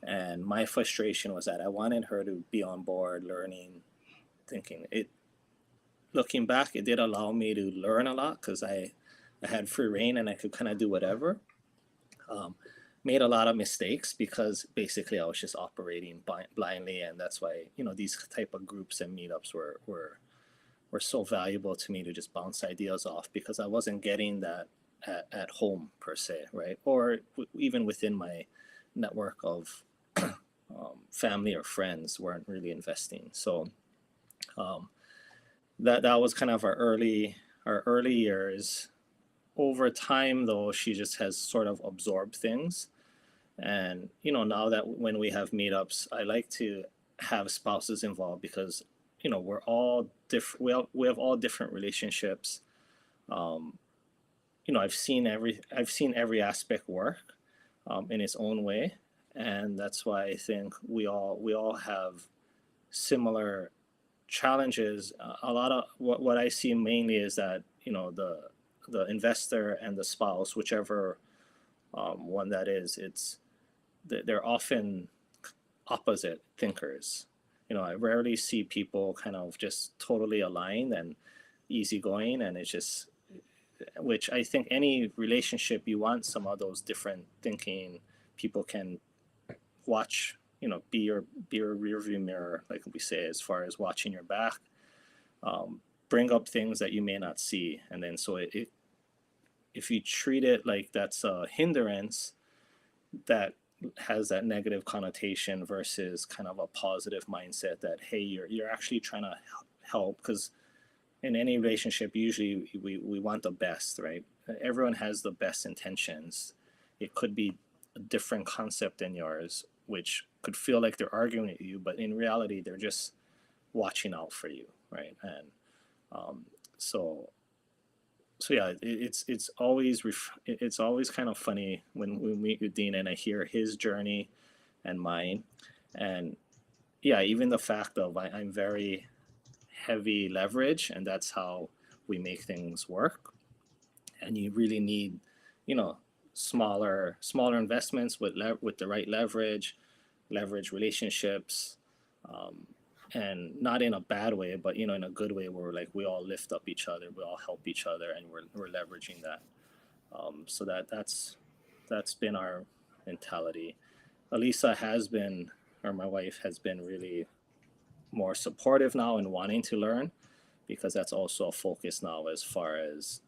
And my frustration was that I wanted her to be on board, learning, thinking. It Looking back, it did allow me to learn a lot, because I had free reign and I could kind of do whatever. Um, Made a lot of mistakes because basically I was just operating blindly, and that's why these type of groups and meetups were so valuable to me, to just bounce ideas off, because I wasn't getting that at home per se, right? Or even within my network of family or friends weren't really investing. So um, that was kind of our early years. Over time, though, she just has sort of absorbed things, and now that when we have meetups, I like to have spouses involved, because we're all different. We have all different relationships. Um, I've seen every aspect work in its own way, and that's why I think we all have similar challenges. A lot of what I see mainly is that the investor and the spouse, whichever one that is, they're often opposite thinkers. I rarely see people kind of just totally aligned and easygoing, and it's just, which I think any relationship you want some of those different thinking people can watch. Be your rear view mirror, like we say, as far as watching your back. Bring up things that you may not see, and then so if you treat it like that's a hindrance, that has that negative connotation, versus kind of a positive mindset that, hey, you're actually trying to help, because in any relationship usually we want the best, right? Everyone has the best intentions. It could be a different concept than yours, which could feel like they're arguing with you, but in reality they're just watching out for you, right? And um, so yeah, it's always kind of funny when we meet with Dean and I hear his journey and mine. And yeah, even the fact of I'm very heavy leverage, and that's how we make things work. And you really need, you know, smaller investments with the right leverage, leverage relationships, um, and not in a bad way, but in a good way where like we all lift up each other, we all help each other, and we're leveraging that. So that's been our mentality. Elisa has been, or my wife has been really more supportive now and wanting to learn, because that's also a focus now as far as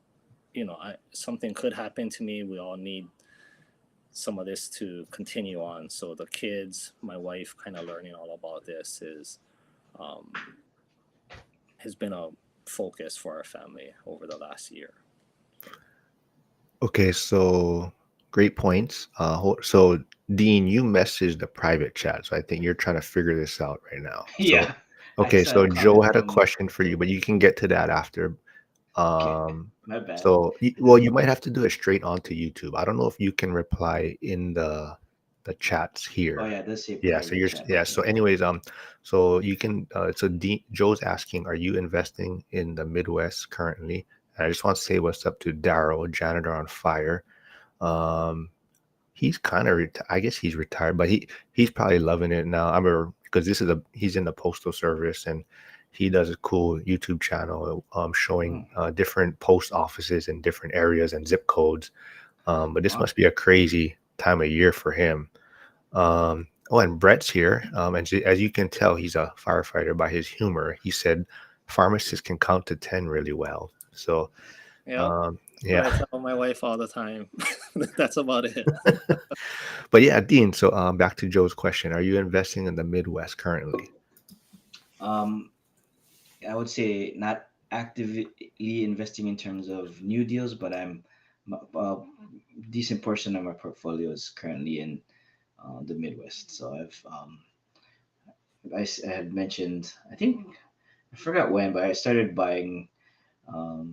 something could happen to me. We all need some of this to continue on. So the kids, my wife, kind of learning all about this is um, has been a focus for our family over the last year. Okay, so great points. So Dean, you messaged the private chat, so I think you're trying to figure this out right now. So, Yeah, I okay, saw so a Joe comment had a from. question for you, but you can get to that after. Okay, Um, my bad. so well, you might have to do it straight onto YouTube. I don't know if you can reply in the chats Oh here. yeah, that's a Yeah, so private you're chat. yeah. So Okay. anyways, so you can. So Joe's asking, are you investing in the Midwest currently? And I just want to say what's up to Daryl, janitor on Fire. Um, he's kind of I guess he's retired, but he's probably loving it now. I remember because he's in the postal service and he does a cool YouTube channel showing Mm, different post offices in different areas and zip codes. But this wow. must be a crazy time of year for him. Oh, and Brett's here. And as you can tell, he's a firefighter by his humor. He said pharmacists can count to 10 really well. So, Yep, that's what yeah. I tell my wife all the time. That's about it. But yeah, Dean, so back to Joe's question. Are you investing in the Midwest currently? Um, I would say not actively investing in terms of new deals, but a decent portion of my portfolio is currently in the Midwest. So I had mentioned, I think I forgot when, but I started buying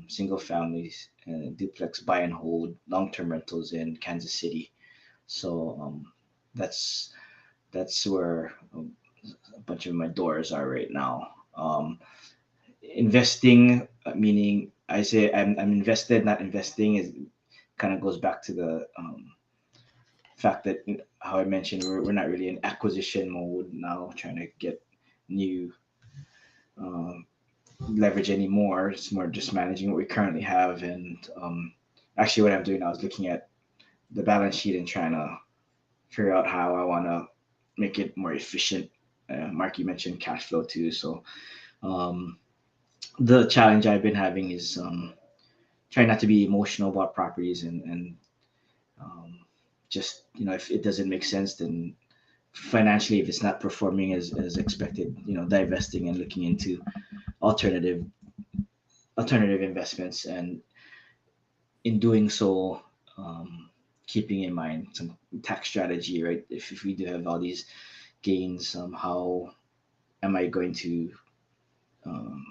single families, duplex buy and hold, long term rentals in Kansas City. So that's that's where a bunch of my doors are right now. Investing, meaning I say I'm invested, not investing, is kind of goes back to the fact that how I mentioned we're not really in acquisition mode now, trying to get new um, leverage anymore. It's more just managing what we currently have. And actually, what I'm doing now is looking at the balance sheet and trying to figure out how I want to make it more efficient. Mark, you mentioned cash flow too. So um, the challenge I've been having is trying not to be emotional about properties and um, just if it doesn't make sense, then financially if it's not performing as expected, divesting and looking into alternative alternative investments, and in doing so, um, keeping in mind some tax strategy, right? If we do have all these gains, how am I going to um,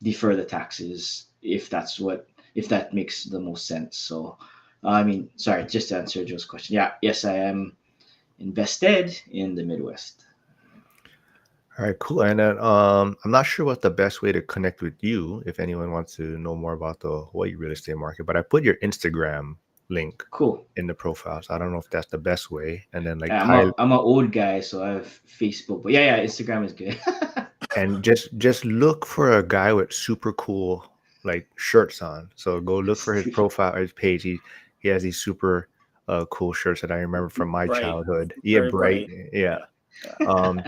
defer the taxes if that makes the most sense? So, I mean, sorry, just to answer Joe's question. Yeah, yes, I am invested in the Midwest. All right, cool. And then I'm not sure what the best way to connect with you if anyone wants to know more about the Hawaii real estate market, but I put your Instagram link Cool. in the profile. So I don't know if that's the best way. And then like I'm Tyler, an old guy, so I have Facebook, but yeah, Instagram is good. and just look for a guy with super cool like shirts on. So go look for his profile or his page. He has these super cool shirts that I remember from my Bright, childhood. Yeah, very bright. bright. Yeah. Yeah, yeah. Um,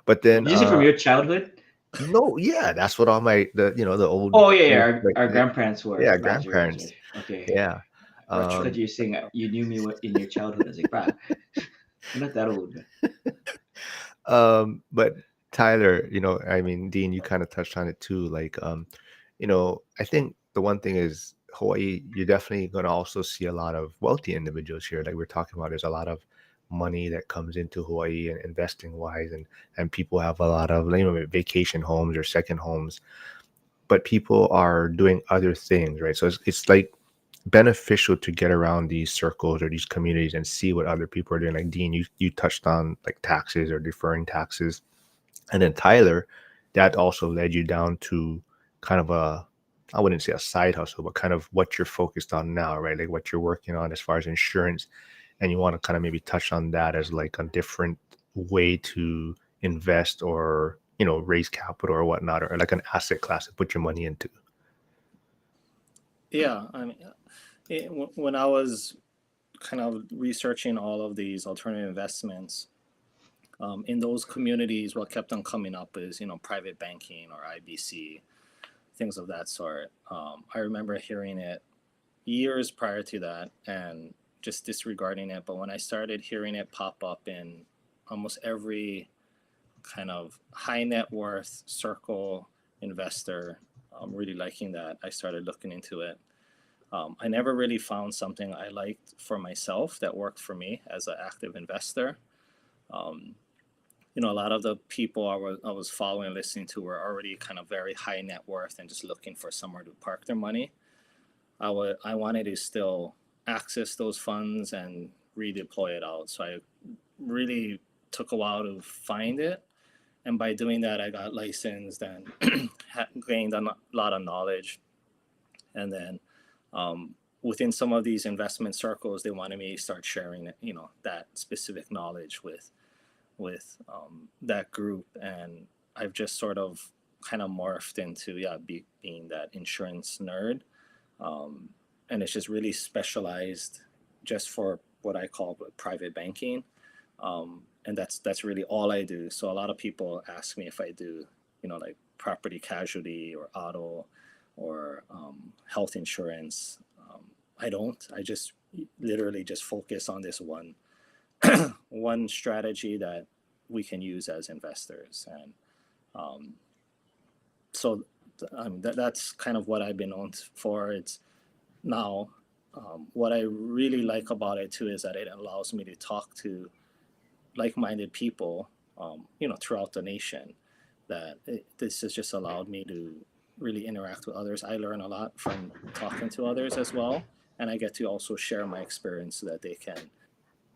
but then Did you say from your childhood? no, yeah, that's what all the old Oh yeah, like our grandparents were yeah, Nigerians, right? grandparents. Okay. Yeah. I thought Um you were saying you knew me in your childhood. I was like, bruh, you're not that old, man. but Tyler, I mean, Dean, you kind of touched on it too. Like, I think the one thing is Hawaii, you're definitely going to also see a lot of wealthy individuals here. Like we're talking about, there's a lot of money that comes into Hawaii and investing wise, and people have a lot of vacation homes or second homes, but people are doing other things, right? So it's like beneficial to get around these circles or these communities and see what other people are doing. Like Dean, you touched on like taxes or deferring taxes, and then Tyler, that also led you down to kind of I wouldn't say a side hustle, but kind of what you're focused on now, right? Like what you're working on as far as insurance, and you want to kind of maybe touch on that as like a different way to invest or raise capital or whatnot, or like an asset class to put your money into. Yeah, I mean, when I was kind of researching all of these alternative investments, in those communities, what kept on coming up is private banking or IBC, things of that sort. I remember hearing it years prior to that and just disregarding it. But when I started hearing it pop up in almost every kind of high net worth circle investor, really liking that, I started looking into it. I never really found something I liked for myself that worked for me as an active investor. Um, a lot of the people I was following and listening to were already kind of very high net worth and just looking for somewhere to park their money. I wanted to still access those funds and redeploy it out. So I really took a while to find it, and by doing that, I got licensed and gained a lot of knowledge. And then within some of these investment circles, they wanted me to start sharing, that specific knowledge with that group, and I've just sort of kind of morphed into being that insurance nerd, um, and it's just really specialized just for what I call private banking, and that's really all I do. So a lot of people ask me if I do, like property casualty or auto or health insurance. I don't. I just literally just focus on this one strategy that we can use as investors, and um, so that's kind of what I've been known for. It's now what I really like about it too is that it allows me to talk to like-minded people, throughout the nation. This has just allowed me to really interact with others. I learn a lot from talking to others as well, and I get to also share my experience so that they can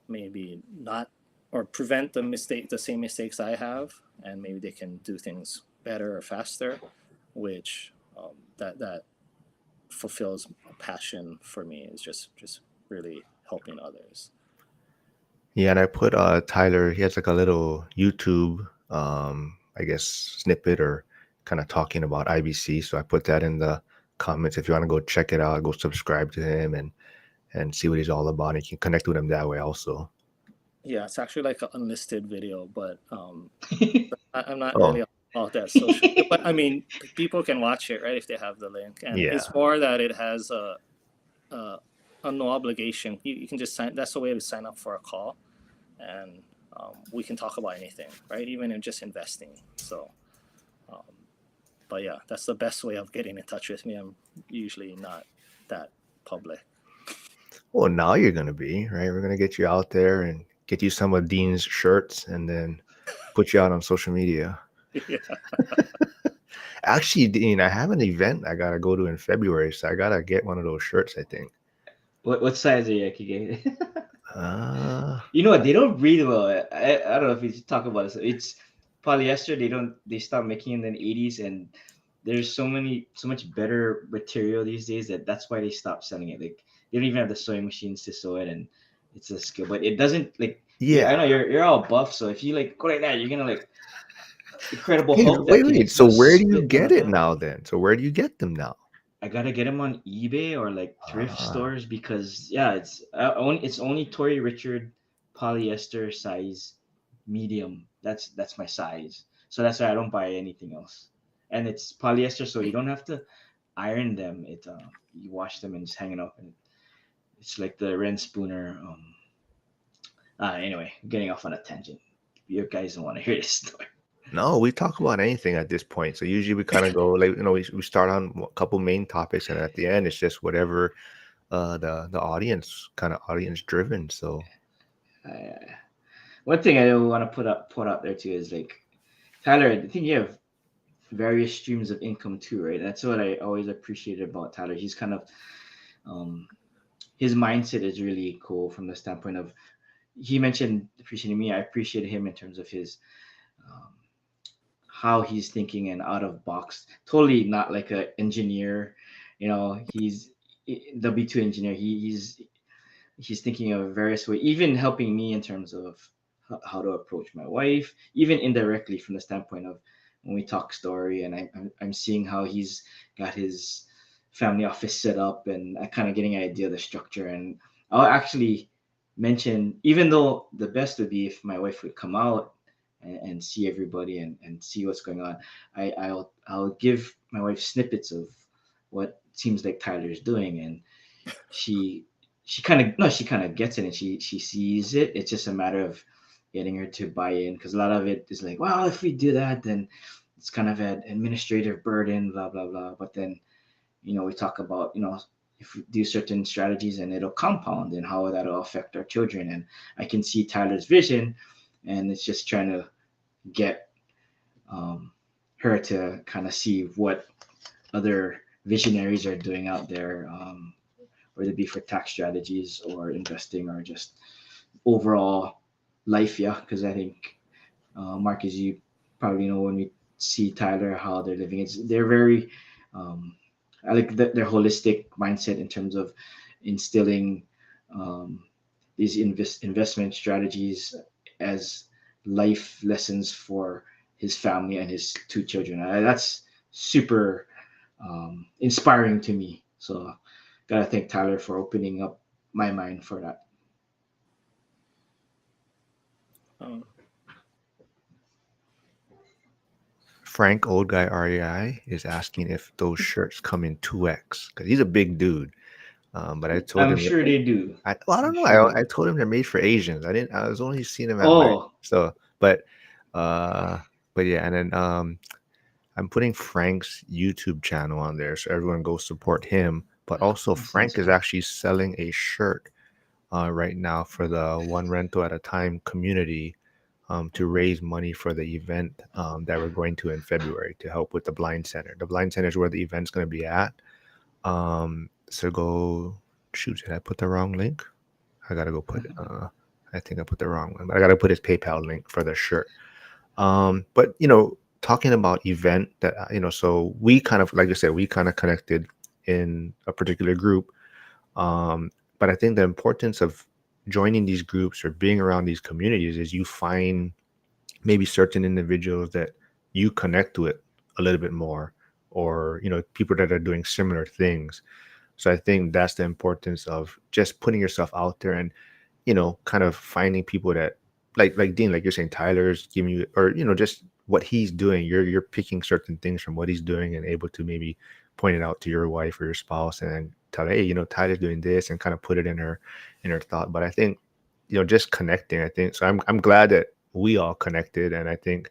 maybe not or prevent the same mistakes I have, and maybe they can do things better or faster, which that fulfills a passion for me, is just really helping others. Yeah, and I put Tyler. He has like a little YouTube, I guess, snippet or kind of talking about IBC. So I put that in the comments. If you want to go check it out, go subscribe to him and see what he's all about. And you can connect with him that way also. Yeah, it's actually like an unlisted video, but I'm not Oh, really about that social. But I mean, people can watch it, right, if they have the link, and yeah. it's more that it has a, a no obligation. You can just sign. That's the way to sign up for a call, and we can talk about anything, right? Even in just investing. So, um, but yeah, that's the best way of getting in touch with me. I'm usually not that public. Well, now you're gonna be right. We're gonna get you out there and get you some of Dean's shirts, and then put you out on social media. Yeah. Actually, Dean, I have an event I gotta go to in February, so I gotta get one of those shirts, I think. What size are you, Akige? Uh, You know what? They don't breathe well. I don't know if we should talk about this. It's polyester. They stopped making in the 80s, and there's so much better material these days that's why they stopped selling it. Like they don't even have the sewing machines to sew it, and it's a skill. But it doesn't like yeah. I yeah. know you're all buff, so if you like go like that, you're gonna like Incredible Okay, Hulk that wait, can wait. just So where do you split one get of it them. now then? So where do you get them now? I gotta get them on eBay or like thrift Ah, stores because yeah, it's only Tory Richard polyester size medium. That's my size. So that's why I don't buy anything else. And it's polyester, so you don't have to iron them. You wash them and just hang it up, and it's like the Ren Spooner. Anyway, getting off on a tangent. You guys don't want to hear this story. no, we talk about anything at this point. So usually we kind of go like we start on a couple main topics, and at the end it's just whatever the audience kind of audience driven. So Uh, One thing I want to put out there too is like Tyler. I think you have various streams of income too, right? That's what I always appreciated about Tyler. He's kind of um, his mindset is really cool from the standpoint of he mentioned appreciating me. I appreciate him in terms of his um, how he's thinking and out of box. Totally not like a engineer, He's W2 engineer. He's thinking of various way, even helping me in terms of how to approach my wife, even indirectly from the standpoint of when we talk story, and I'm seeing how he's got his family office set up, and I kind of getting an idea of the structure. And I'll actually mention, even though the best would be if my wife would come out and see everybody and see what's going on, I'll give my wife snippets of what seems like Tyler's doing, and she she kind of no she kind of gets it, and she sees it. It's just a matter of getting her to buy in, because a lot of it is like, well, if we do that, then it's kind of an administrative burden, blah blah blah. But then, we talk about, if we do certain strategies and it'll compound, and how that'll affect our children. And I can see Tyler's vision, and it's just trying to get um, her to kind of see what other visionaries are doing out there, whether it be for tax strategies or investing or just overall life. Yeah, because I think, Mark, as you probably know, when we see Tyler, how they're living, they're very, um, I like their holistic mindset in terms of instilling um, these investment strategies as life lessons for his family and his two children. That's super inspiring to me. So, gotta thank Tyler for opening up my mind for that. Oh, Frank, old guy REI, is asking if those shirts come in 2X because he's a big dude. But I told I'm him, sure they do. well, I don't I'm know. sure they I do. told him they're made for Asians. I didn't. I was only seeing them at my Oh, so, uh, but yeah. And then I'm putting Frank's YouTube channel on there, so everyone go support him. But also, that sounds Frank is cool. actually selling a shirt right now for the One Rental at a Time community, to raise money for the event that we're going to in February to help with the Blind Center. The Blind Center is where the event's going to be at. So go shoot. Did I put the wrong link? I gotta go put. I think I put the wrong one, but I gotta put his PayPal link for the shirt. But talking about event that so we kind of, like I said, we kind of connected in a particular group. But I think the importance of joining these groups or being around these communities is you find maybe certain individuals that you connect with a little bit more, or people that are doing similar things. So I think that's the importance of just putting yourself out there and kind of finding people that, like Dean, like you're saying, Tyler's giving you, or just what he's doing. You're picking certain things from what he's doing and able to maybe point it out to your wife or your spouse and then tell her, hey, Tyler's doing this, and kind of put it in her thought. But I think just connecting. I think so. I'm glad that we all connected, and I think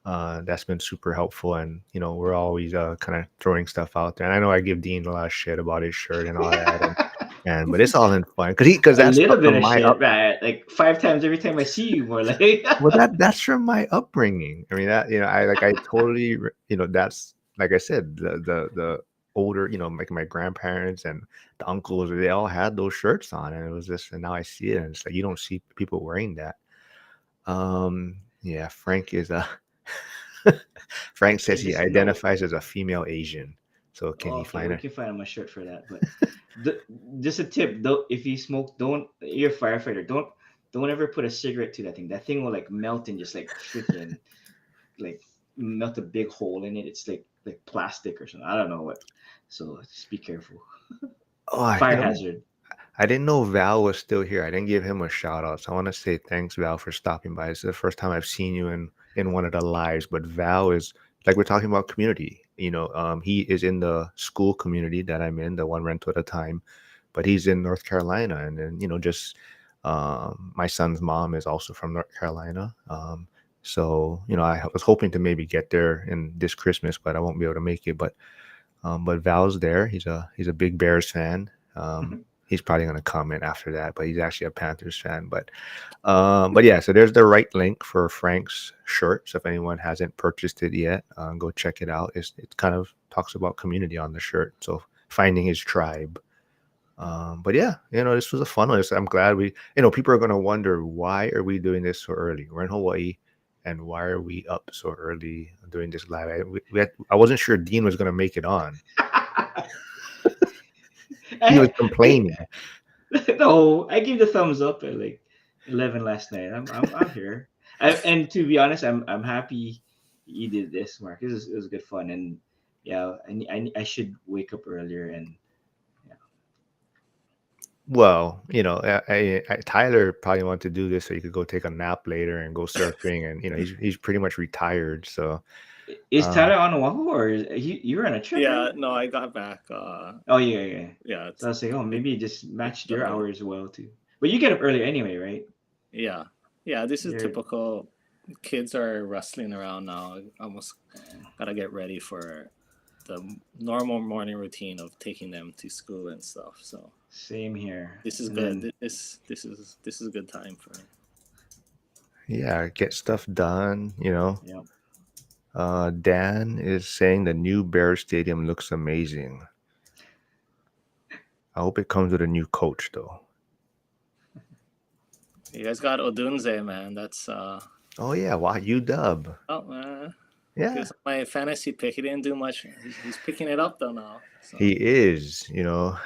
that's been super helpful. And we're always kind of throwing stuff out there. And I know I give Dean a lot of shit about his shirt and all that, and but it's all in fun because A that's little bit from of my shit, man. Like 5 times every time I see you, more like. well, that's from my upbringing. I mean, that I totally that's, like I said, the older, like my grandparents and the uncles, they all had those shirts on, and it was just, and now I see it, and it's like you don't see people wearing that. Yeah, Frank is a Frank I says he just know. identifies as a female Asian. So can he Okay, find we her? can find my shirt for that. But the, just a tip, though, if you smoke, don't. You're a firefighter. Don't ever put a cigarette to that thing. That thing will like melt and just like freaking like melt a big hole in it. It's like plastic or something. I don't know what. So just be careful. Oh, Fire hazard. I didn't know Val was still here. I didn't give him a shout out. So I want to say thanks, Val, for stopping by. It's the first time I've seen you in one of the lives. But Val is, like, we're talking about community. He is in the school community that I'm in, the One Rental at a Time, but he's in North Carolina. And then just my son's mom is also from North Carolina. So I was hoping to maybe get there in this Christmas, but I won't be able to make it. But Val's there. He's a big Bears fan. He's probably going to comment after that, but he's actually a Panthers fan. But yeah, so there's the right link for Frank's shirt. So if anyone hasn't purchased it yet, go check it out. It kind of talks about community on the shirt. So finding his tribe. But yeah, this was a fun one. I'm glad people are going to wonder, why are we doing this so early? We're in Hawaii, and why are we up so early doing this live? I wasn't sure Dean was going to make it on. He was I complaining. no, I give the thumbs up. Like 11 last night. I'm here. And to be honest, I'm happy you did this, Mark. It was good fun, and yeah, I should wake up earlier and yeah. Well, Tyler probably wanted to do this so he could go take a nap later and go surfing, and he's pretty much retired. So, Is um, Tyler on Oahu or is you're on a trip, right? Yeah, no, I got back. Oh yeah, yeah. Yeah, So I was like, oh, it, maybe you just it's matched your done. hours well too. But you get up early anyway, right? Yeah, yeah. This is You're typical. Kids are rustling around now. Almost uh, gotta get ready for the normal morning routine of taking them to school and stuff. So same here. this is And good. then This is a good time for me. yeah, get stuff done. yeah, Dan is saying the new Bears Stadium looks amazing. I hope it comes with a new coach, though. You guys got Odunze, man. That's Oh yeah, wow, UW. oh he Yeah, was my fantasy pick. He didn't do much. He's picking it up though now. So he is. yeah.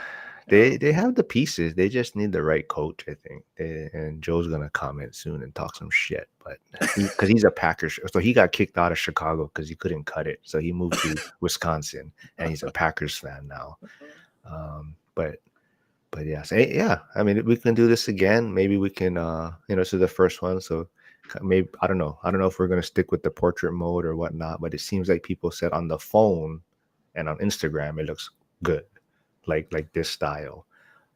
They have the pieces. They just need the right coach, I think. And Joe's gonna comment soon and talk some shit, but because he's a Packers, so he got kicked out of Chicago because he couldn't cut it, so he moved to Wisconsin, and he's a Packers fan now. But yeah, so, yeah. I mean, we can do this again. Maybe we can. This is the first one, so maybe I don't know. I don't know if we're gonna stick with the portrait mode or whatnot. But it seems like people said on the phone and on Instagram it looks good, like this style.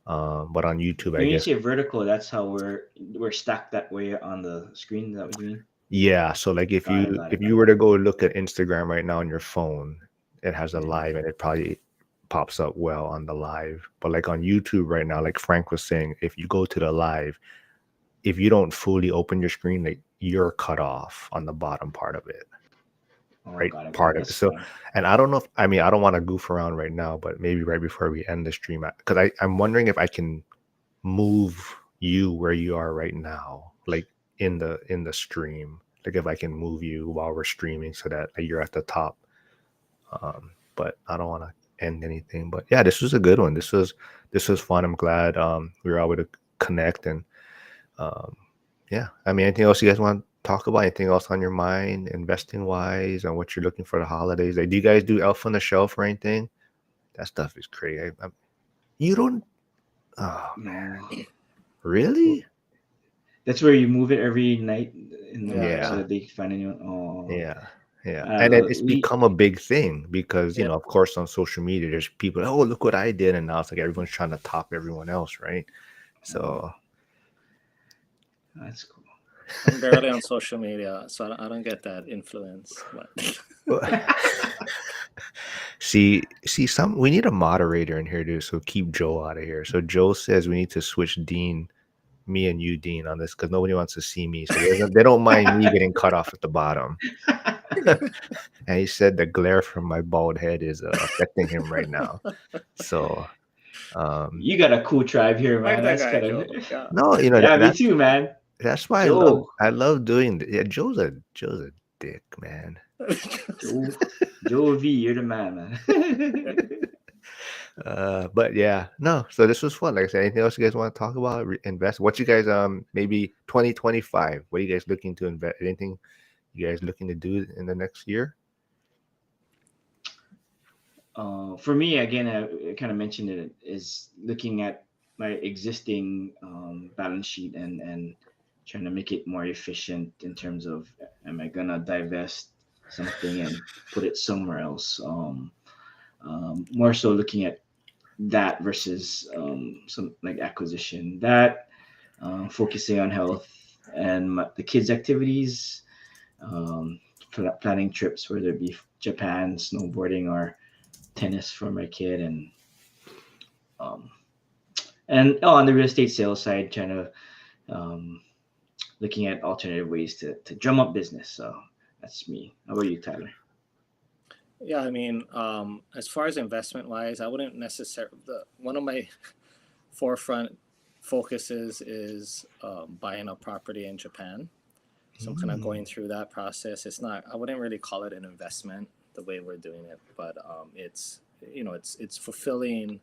But on YouTube, I when you guess, say vertical, that's how we're stacked that way on the screen. Is that what you mean? yeah. So like if Got it, you got if it, you got were it. to go look at Instagram right now on your phone, it has a Yeah. live and it probably pops up well on the live. But like on YouTube right now, like Frank was saying, if you go to the live, if you don't fully open your screen, like you're cut off on the bottom part of it, Oh, right? got it. Part of it. That's So, fine. and I don't know if I mean I don't want to goof around right now, but maybe right before we end the stream, because I'm wondering if I can move you where you are right now, like in the stream, like if I can move you while we're streaming so that like, you're at the top. But I don't want to end anything. But yeah, this was a good one. This was fun. I'm glad we were able to connect and um, yeah. I mean, anything else you guys want to talk about? Anything else on your mind, investing wise, and what you're looking for the holidays? Like, do you guys do Elf on the Shelf or anything? That stuff is crazy. You don't. Oh man, No, really? that's where you move it every night in the Yeah, night so yeah, Yeah, that they can find you. Oh, yeah, yeah. I don't And know. it's become a big thing because yeah. of course, on social media, there's people. Oh, look what I did, and now it's like everyone's trying to top everyone else, right? Oh, So. that's cool. I'm barely on social media, so I don't get that influence. But See, some we need a moderator in here, dude. So keep Joe out of here. So Joe says we need to switch Dean, me and you, Dean, on this because nobody wants to see me. So they don't mind me getting cut off at the bottom. And he said the glare from my bald head is affecting him right now. So um, You got a cool tribe here, like man. that That's guy kind Joe. of Yeah. no, yeah, me that too, man. that's why Joe, I love doing. Yeah, Joe's a dick, man. Joe, Joe V, you're the man, man. But yeah, no. So this was fun. Like I said, anything else you guys want to talk about? Invest? What you guys maybe 2025? What are you guys looking to invest? Anything you guys looking to do in the next year? For me, again, I kind of mentioned it is looking at my existing balance sheet and trying to make it more efficient in terms of am I gonna divest something and put it somewhere else? More so looking at that versus some like acquisition that focusing on health and the kids' activities, um, planning trips, whether it be Japan, snowboarding, or tennis for my kid, um, and on the real estate sales side, trying to um, looking at alternative ways to drum up business. So that's me. How about you, Tyler? Yeah, I mean, as far as investment wise, I wouldn't necessarily. One of my forefront focuses is buying a property in Japan. So I'm kind of Mm. going through that process. It's not. I wouldn't really call it an investment the way we're doing it, but it's fulfilling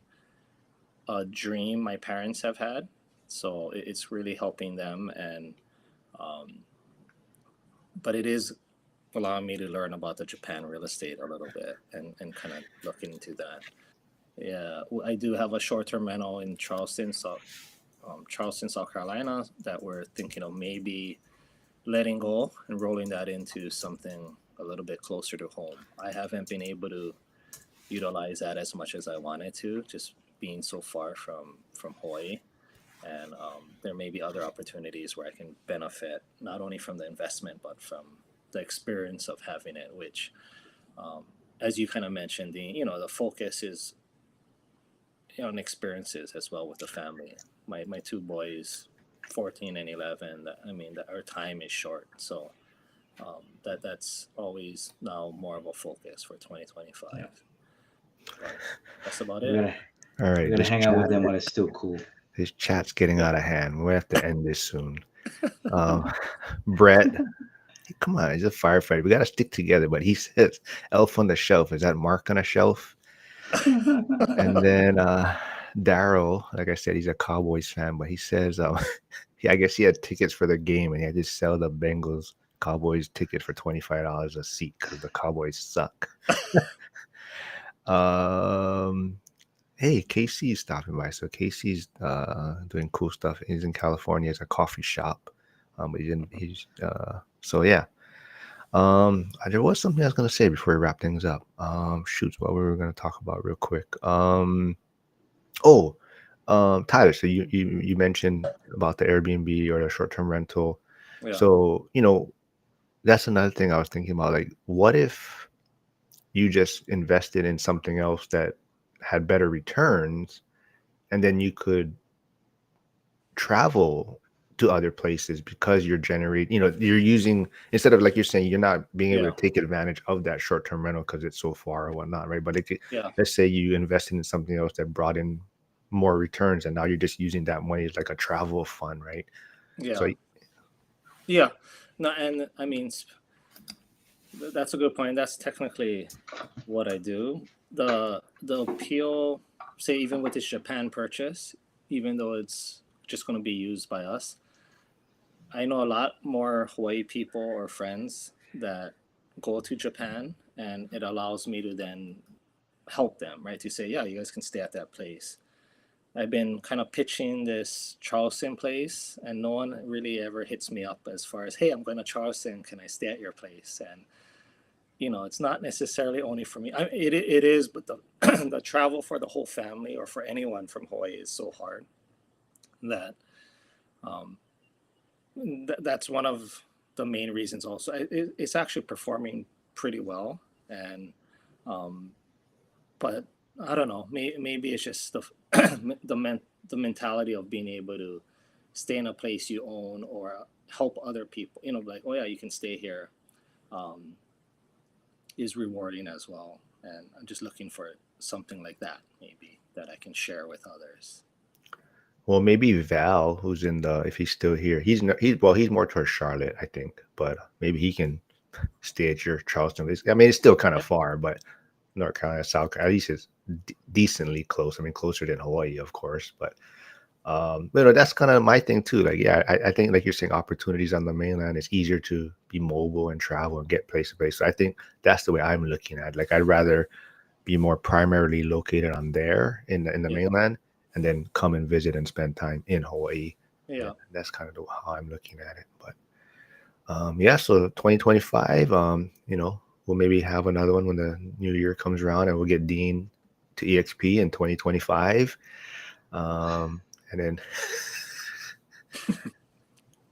a dream my parents have had. So it's really helping them, and um, but it is allowing me to learn about the Japan real estate a little bit and kind of looking into that. Yeah, I do have a short-term rental in Charleston, South Carolina, that we're thinking of maybe letting go and rolling that into something a little bit closer to home. I haven't been able to utilize that as much as I wanted to, just being so far from Hawaii. And there may be other opportunities where I can benefit not only from the investment but from the experience of having it. Which, um, as you kind of mentioned, the focus is on experiences as well with the family. My two boys, 14 and 11. I mean, our time is short, so that's always now more of a focus for Yeah, 2025. But that's about we're it. gonna All we're right, gonna hang out with them when it's still cool. this chat's getting out of hand. We have to end this soon. Um, Brett, hey, come on, he's a firefighter. We got to stick together. But he says, "Elf on the shelf." Is that Mark on a shelf? And then Daryl, like I said, he's a Cowboys fan, but he says, I guess he had tickets for the game and he had to sell the Bengals Cowboys ticket for $25 a seat because the Cowboys suck. um, hey, KC's stopping by. So KC's doing cool stuff. He's in California. It's a coffee shop. But so yeah. There was something I was gonna say before we wrap things up. Shoot, what we were gonna talk about real quick. Oh, Tyler, so you mentioned about the Airbnb or the short-term rental. Yeah, So, that's another thing I was thinking about. Like, what if you just invested in something else that had better returns, and then you could travel to other places because you're using, instead of, like you're saying, you're not being able yeah, to take advantage of that short-term rental because it's so far or whatnot, right? But yeah, let's say you invested in something else that brought in more returns, and now you're just using that money as like a travel fund, right? So yeah, yeah. No, and I mean that's a good point. That's technically what I do. The appeal, say even with this Japan purchase, even though it's just going to be used by us, I know a lot more Hawaii people or friends that go to Japan, and it allows me to then help them, right? To say, yeah, you guys can stay at that place. I've been kind of pitching this Charleston place, and no one really ever hits me up as far as, hey, I'm going to Charleston. Can I stay at your place? And it's not necessarily only for me. It is, but the the travel for the whole family or for anyone from Hawaii is so hard that um, that's one of the main reasons. Also, it's actually performing pretty well, and um, but I don't know. Maybe it's just the mentality of being able to stay in a place you own or help other people. Like, oh yeah, you can stay here. Um, is rewarding as well. And I'm just looking for something like that, maybe that I can share with others. well, maybe Val, who's in the, if he's still here, he's more towards Charlotte, I think, but maybe he can stay at your Charleston. I mean, it's still kind of Yeah, far, but North Carolina, South Carolina, at least it's decently close. I mean, closer than Hawaii, of course, but that's kind of my thing too. Like, yeah, I think, like you're saying, opportunities on the mainland, it's easier to be mobile and travel and get place to place. So I think that's the way I'm looking at it. Like, I'd rather be more primarily located on there in the yeah, mainland, and then come and visit and spend time in Hawaii. And yeah, that's kind of how I'm looking at it. But yeah, so 2025, we'll maybe have another one when the new year comes around, and we'll get Dean to EXP in 2025. And then,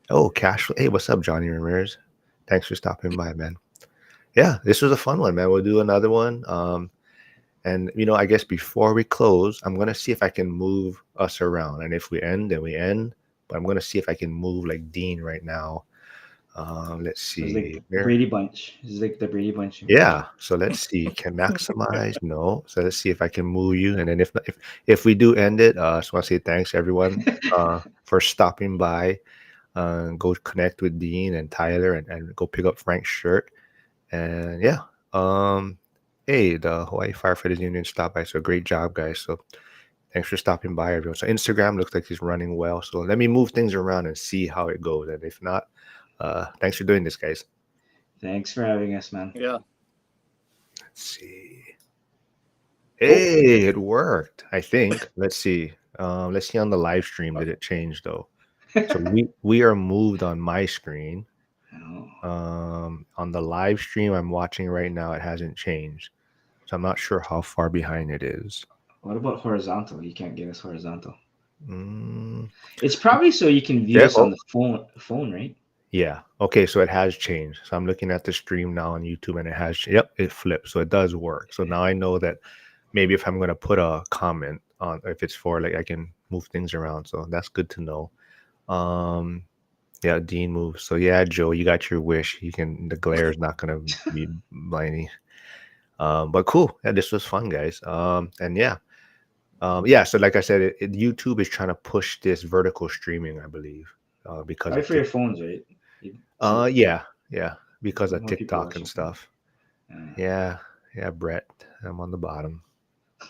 oh, cash. Hey, what's up, Johnny Ramirez? Thanks for stopping by, man. Yeah, this was a fun one, man. We'll do another one. And I guess before we close, I'm gonna see if I can move us around. And if we end, then we end. But I'm gonna see if I can move like Dean right now. Let's So it's like see. Brady Bunch. It's like the Brady Bunch impression. Yeah. So let's see. Can maximize? No. So let's see if I can move you. And then if we do end it, I just want to say thanks everyone for stopping by. Go connect with Dean and Tyler, and go pick up Frank's shirt. And yeah. Hey, the Hawaii Firefighters Union stopped by. So great job, guys. So Thanks for stopping by, everyone. So Instagram looks like he's running well. So let me move things around and see how it goes. And if not, thanks for doing this, guys. Thanks for having us, man. Yeah. Let's see. Oh, Hey, it worked. I think. Let's see. Let's see on the live stream. Did it change though? So we are moved on my screen. oh. On the live stream I'm watching right now, it hasn't changed. So I'm not sure how far behind it is. What about horizontal? You can't get us horizontal. Mm, It's probably so you can view there. us on Oh, the phone, right? yeah. Okay, so it has changed. So I'm looking at the stream now on YouTube, and it has. Yep, it flipped. So it does work. So now I know that maybe if I'm gonna put a comment on, if it's for like I can move things around. So that's good to know. Um, yeah, Dean moves. So yeah, Joe, you got your wish. You can. The glare is not gonna be blinding. But cool. Yeah, this was fun, guys. And yeah. Yeah, so like I said, YouTube is trying to push this vertical streaming, I believe, because Probably of for your phones, right? You yeah, yeah, because of more people TikTok and watching phones. stuff. Yeah, yeah, Brett, I'm on the bottom.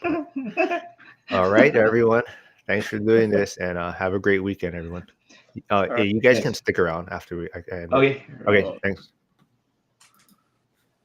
But all right, everyone, thanks for doing this, and have a great weekend, everyone. All Hey, right. you guys can Yes. stick around after we I end it. Okay. Okay, Oh, thanks.